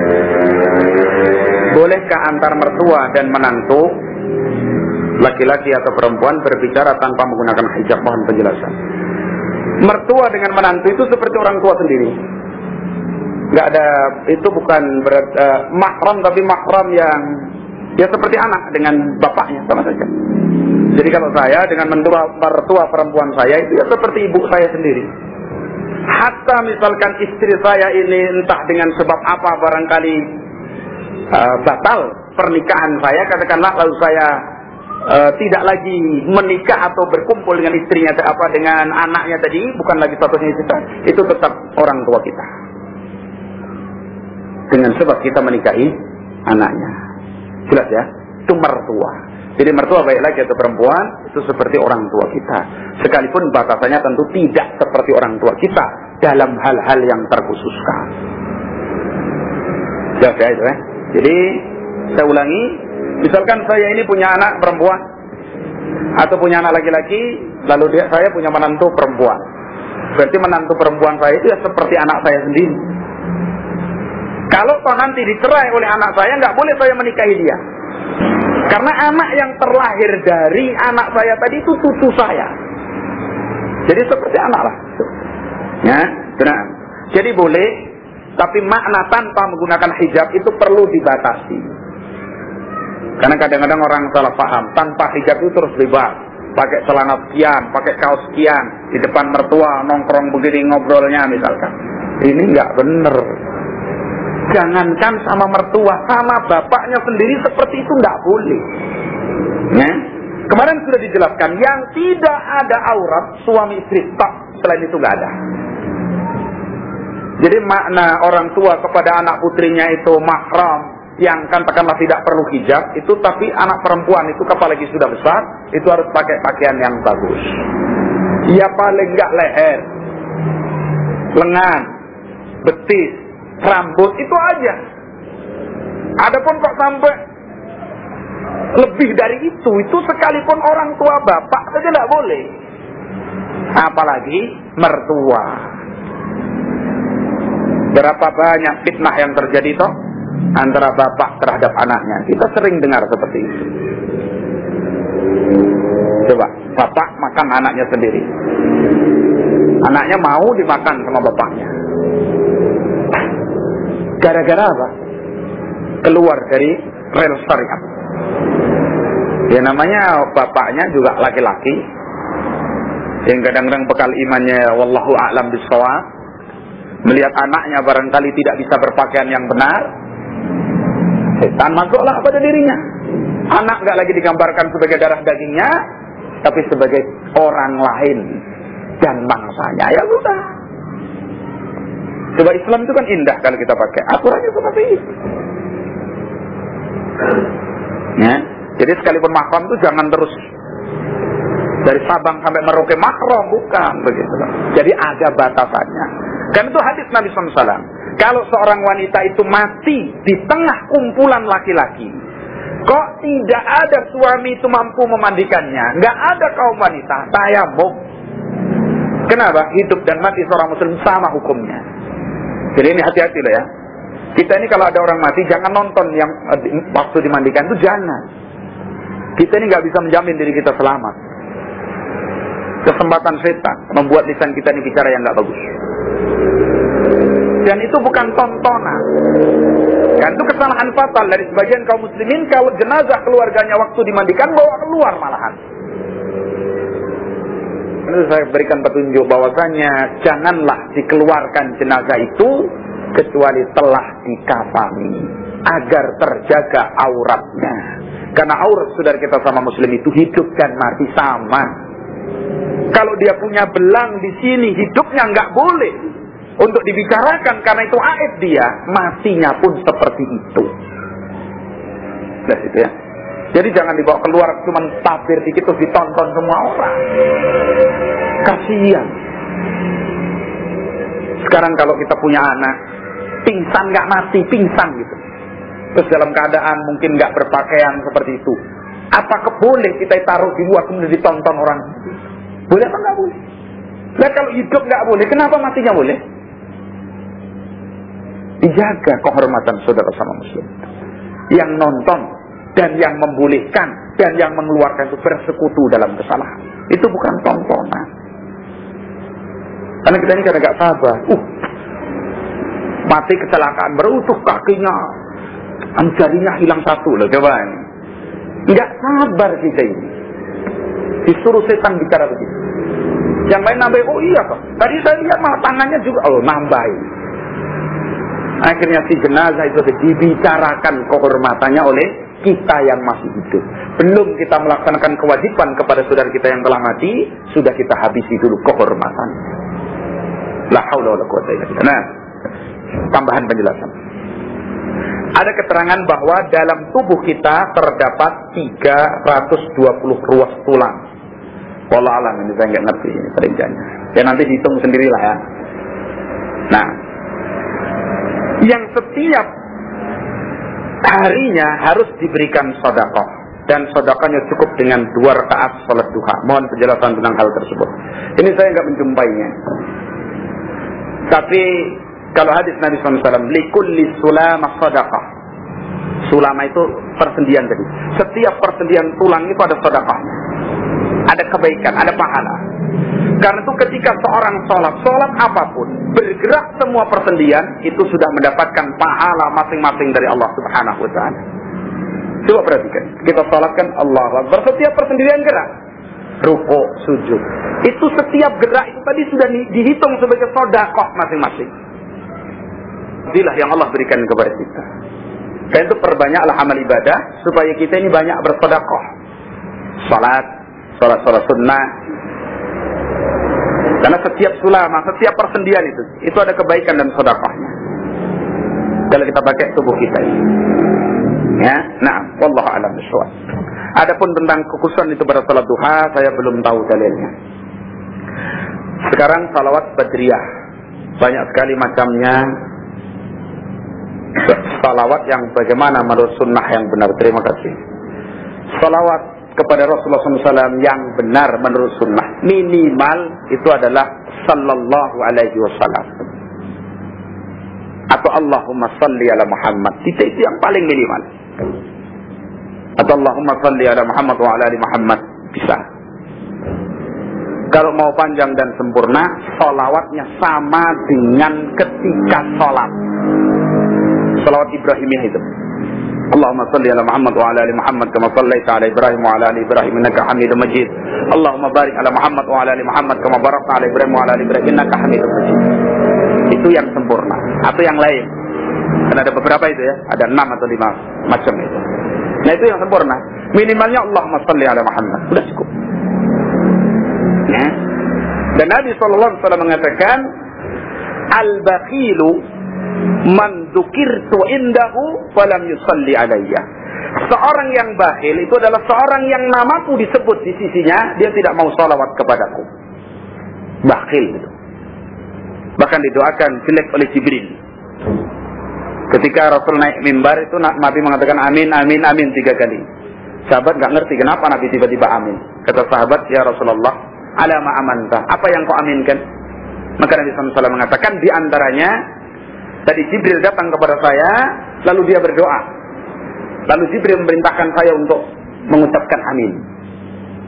Bolehkah antar mertua dan menantu, laki-laki atau perempuan, berbicara tanpa menggunakan hijab? Mohon penjelasan. Mertua dengan menantu itu seperti orang tua sendiri. Nggak ada, itu bukan mahram, tapi mahram yang ya seperti anak dengan bapaknya, sama saja. Jadi kalau saya dengan mertua perempuan saya itu ya seperti ibu saya sendiri. Hatta misalkan istri saya ini entah dengan sebab apa barangkali batal pernikahan saya, katakanlah, lalu saya tidak lagi menikah atau berkumpul dengan istrinya apa dengan anaknya tadi, bukan lagi statusnya kita, itu tetap orang tua kita. Dengan sebab kita menikahi anaknya. Jelas ya? Itu mertua. Jadi mertua baik laki atau perempuan itu seperti orang tua kita. Sekalipun batasannya tentu tidak seperti orang tua kita dalam hal-hal yang terkhususkan. Jelas ya itu ya? Jadi saya ulangi, misalkan saya ini punya anak perempuan atau punya anak laki-laki, lalu saya punya menantu perempuan. Berarti menantu perempuan saya itu ya seperti anak saya sendiri. Kalau nanti dicerai oleh anak saya, nggak boleh saya menikahi dia. Karena anak yang terlahir dari anak saya tadi itu cucu saya. Jadi seperti anak lah. Ya, benar. Jadi boleh, tapi makna tanpa menggunakan hijab itu perlu dibatasi. Karena kadang-kadang orang salah paham, tanpa hijab itu terus bebas. Pakai celana sekian, pakai kaos sekian, di depan mertua, nongkrong begini ngobrolnya misalkan. Ini nggak bener. Jangankan sama mertua, sama bapaknya sendiri seperti itu nggak boleh. Ya? Kemarin sudah dijelaskan, yang tidak ada aurat suami istri, tak, selain itu nggak ada. Jadi makna orang tua kepada anak putrinya itu mahram, yang katakanlah tidak perlu hijab, itu tapi anak perempuan itu apalagi sudah besar, itu harus pakai pakaian yang bagus. Ya paling nggak leher, lengan, betis, rambut, itu aja. Adapun kok sampai Lebih dari itu sekalipun orang tua bapak saja tidak boleh. Apalagi mertua. Berapa banyak fitnah yang terjadi toh antara bapak terhadap anaknya. Kita sering dengar seperti itu. Coba, bapak makan anaknya sendiri. Anaknya mau dimakan sama bapaknya. Gara-gara apa? Keluar dari rel syariat. Ya namanya bapaknya juga laki-laki. Yang kadang-kadang bekal imannya wallahu a'lam bishawab. Melihat anaknya barangkali tidak bisa berpakaian yang benar, setan masuklah pada dirinya. Anak nggak lagi digambarkan sebagai darah dagingnya, tapi sebagai orang lain dan bangsanya. Ya sudah. Coba Islam itu kan indah kalau kita pakai aturannya seperti itu. Ya, jadi sekalipun mahram itu jangan terus dari Sabang sampai Merauke mahram, bukan begitu. Jadi ada batasannya. Kan itu hadis Nabi SAW. Kalau seorang wanita itu mati di tengah kumpulan laki-laki, kok tidak ada suami itu mampu memandikannya, nggak ada kaum wanita, tayamum. Kenapa? Hidup dan mati seorang muslim sama hukumnya. Jadi ini hati-hati loh ya. Kita ini kalau ada orang mati jangan nonton yang waktu dimandikan itu, jangan. Kita ini nggak bisa menjamin diri kita selamat. Kesempatan setan membuat lisan kita ini bicara yang nggak bagus. Dan itu bukan tontonan. Kan itu kesalahan fatal dari sebagian kaum muslimin, kalau jenazah keluarganya waktu dimandikan bawa keluar malahan. Lalu saya berikan petunjuk bahwasanya janganlah dikeluarkan jenazah itu kecuali telah dikafani agar terjaga auratnya. Karena aurat saudara kita sama muslim itu hidup dan mati sama. Kalau dia punya belang di sini, hidupnya nggak boleh untuk dibicarakan karena itu aib dia, matinya pun seperti itu. Nah, itu ya. Jadi jangan dibawa keluar cuma tabir dikit terus ditonton semua orang. Kasihan. Sekarang kalau kita punya anak pingsan nggak mati, pingsan gitu. Terus dalam keadaan mungkin nggak berpakaian seperti itu. Apakah boleh kita taruh di luar kemudian ditonton orang? Boleh apa nggak boleh? Nah kalau hidup nggak boleh, kenapa matinya boleh? Dijaga kehormatan saudara sama muslim. Yang nonton dan yang membolehkan dan yang mengeluarkan itu bersekutu dalam kesalahan. Itu bukan tontonan. Karena kita ini kadang nggak sabar. Mati kecelakaan berutuh kakinya, jarinya hilang satu loh, coba ini. Nggak sabar kita ini. Disuruh setan bicara begitu. Yang lain nambahin, oh iya kok. Tadi saya lihat malah tangannya juga, nambahin. Akhirnya si jenazah itu dibicarakan kehormatannya oleh kita yang masih hidup. Belum kita melaksanakan kewajiban kepada saudara kita yang telah mati, sudah kita habisi dulu kehormatan. La haula wala quwwata illa billah. Nah, tambahan penjelasan. Ada keterangan bahwa dalam tubuh kita terdapat 320 ruas tulang. Wallah alam, ini saya nggak ngerti ini perinciannya. Ya nanti dihitung sendirilah ya. Nah, yang setiap harinya harus diberikan sedekah, dan sedekahnya cukup dengan 2 rakaat salat duha. Mohon penjelasan tentang hal tersebut. Ini saya nggak menjumpainya. Tapi kalau hadis Nabi SAW, likulli sulama sedekah. Sulama itu persendian tadi. Setiap persendian tulang itu ada sedekahnya. Ada kebaikan, ada pahala. Karena itu ketika seorang sholat apapun, bergerak semua persendian, itu sudah mendapatkan pahala masing-masing dari Allah Subhanahu wa Ta'ala. Coba perhatikan, kita sholatkan Allahu Akbar, setiap persendian gerak, rukuk, sujud. Itu setiap gerak itu tadi sudah dihitung sebagai sedekah masing-masing. Inilah yang Allah berikan kepada kita. Dan itu perbanyaklah amal ibadah supaya kita ini banyak bersedekah. Salat sunnah. Karena setiap sulama, setiap persendian itu ada kebaikan dan sedekahnya. Kalau kita pakai tubuh kita ini. Ya, nah, wallahu a'lam bishawab. Adapun tentang kekhususan itu pada salat duha, saya belum tahu dalilnya. Sekarang salawat badriyah, banyak sekali macamnya. Salawat yang bagaimana menurut sunnah yang benar. Terima kasih. salawat kepada Rasulullah SAW yang benar menurut sunnah. Minimal itu adalah sallallahu alaihi wasallam. Atau Allahumma salli ala Muhammad. Itu yang paling minimal. Atau Allahumma salli ala Muhammad wa ala ali Muhammad. Bisa. Kalau mau panjang dan sempurna, salawatnya sama dengan ketika salat. Salawat Ibrahimiyah itu. Allahumma salli ala Muhammad wa ala ali Muhammad kama sallaita ala Ibrahim wa ala ali Ibrahim innaka Hamidum Majid. Allahumma barik ala Muhammad wa ala ali Muhammad kama barakta ala Ibrahim wa ala ali Ibrahim innaka Hamidum Majid. Itu yang sempurna. Atau yang lain. Karena ada beberapa itu ya, ada 6 atau 5 macam itu. Nah, itu yang sempurna. Minimalnya Allahumma salli ala Muhammad. Sudah cukup. Ya. Dan Nabi SAW mengatakan, al-bakhilu man dzukirtu indahu falam yusalli alayya. Seorang yang bakhil itu adalah seorang yang namaku disebut di sisinya, dia tidak mau salawat kepadaku. Bakhil itu. Bahkan didoakan jelek oleh Jibril. Ketika Rasul naik mimbar itu Nabi mengatakan amin, amin, amin 3 kali. Sahabat nggak ngerti kenapa Nabi tiba-tiba amin. Kata sahabat, ya Rasulullah, alama amanta, apa yang kau aminkan? Maka Nabi SAW mengatakan di antaranya tadi Jibril datang kepada saya, lalu dia berdoa. Lalu Jibril memerintahkan saya untuk mengucapkan amin.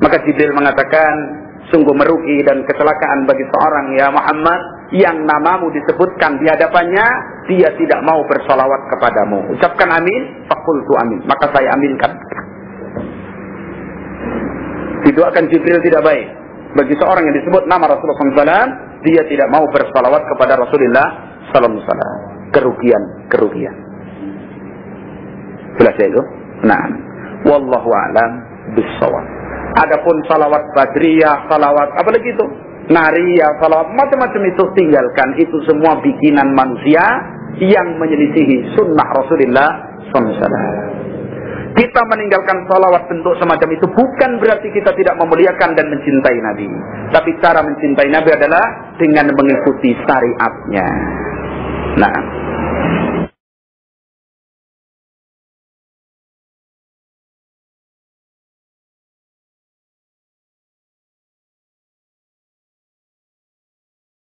Maka Jibril mengatakan, sungguh merugi dan kecelakaan bagi seorang ya Muhammad yang namamu disebutkan di hadapannya, dia tidak mau bersalawat kepadamu. Ucapkan amin, faqultu amin. Maka saya aminkan. Didoakan Jibril tidak baik. Bagi seorang yang disebut nama Rasulullah SAW, dia tidak mau bersalawat kepada Rasulullah SAW. Kerugian. Jelas ya itu? Nah, wallahu a'lam bissawab. Adapun salawat badriyah, salawat apalagi itu, nariyah, salawat macam-macam itu tinggalkan. Itu semua bikinan manusia yang menyelisihi sunnah Rasulullah SAW. Kita meninggalkan salawat bentuk semacam itu bukan berarti kita tidak memuliakan dan mencintai Nabi. Tapi cara mencintai Nabi adalah dengan mengikuti syariatnya. Nah.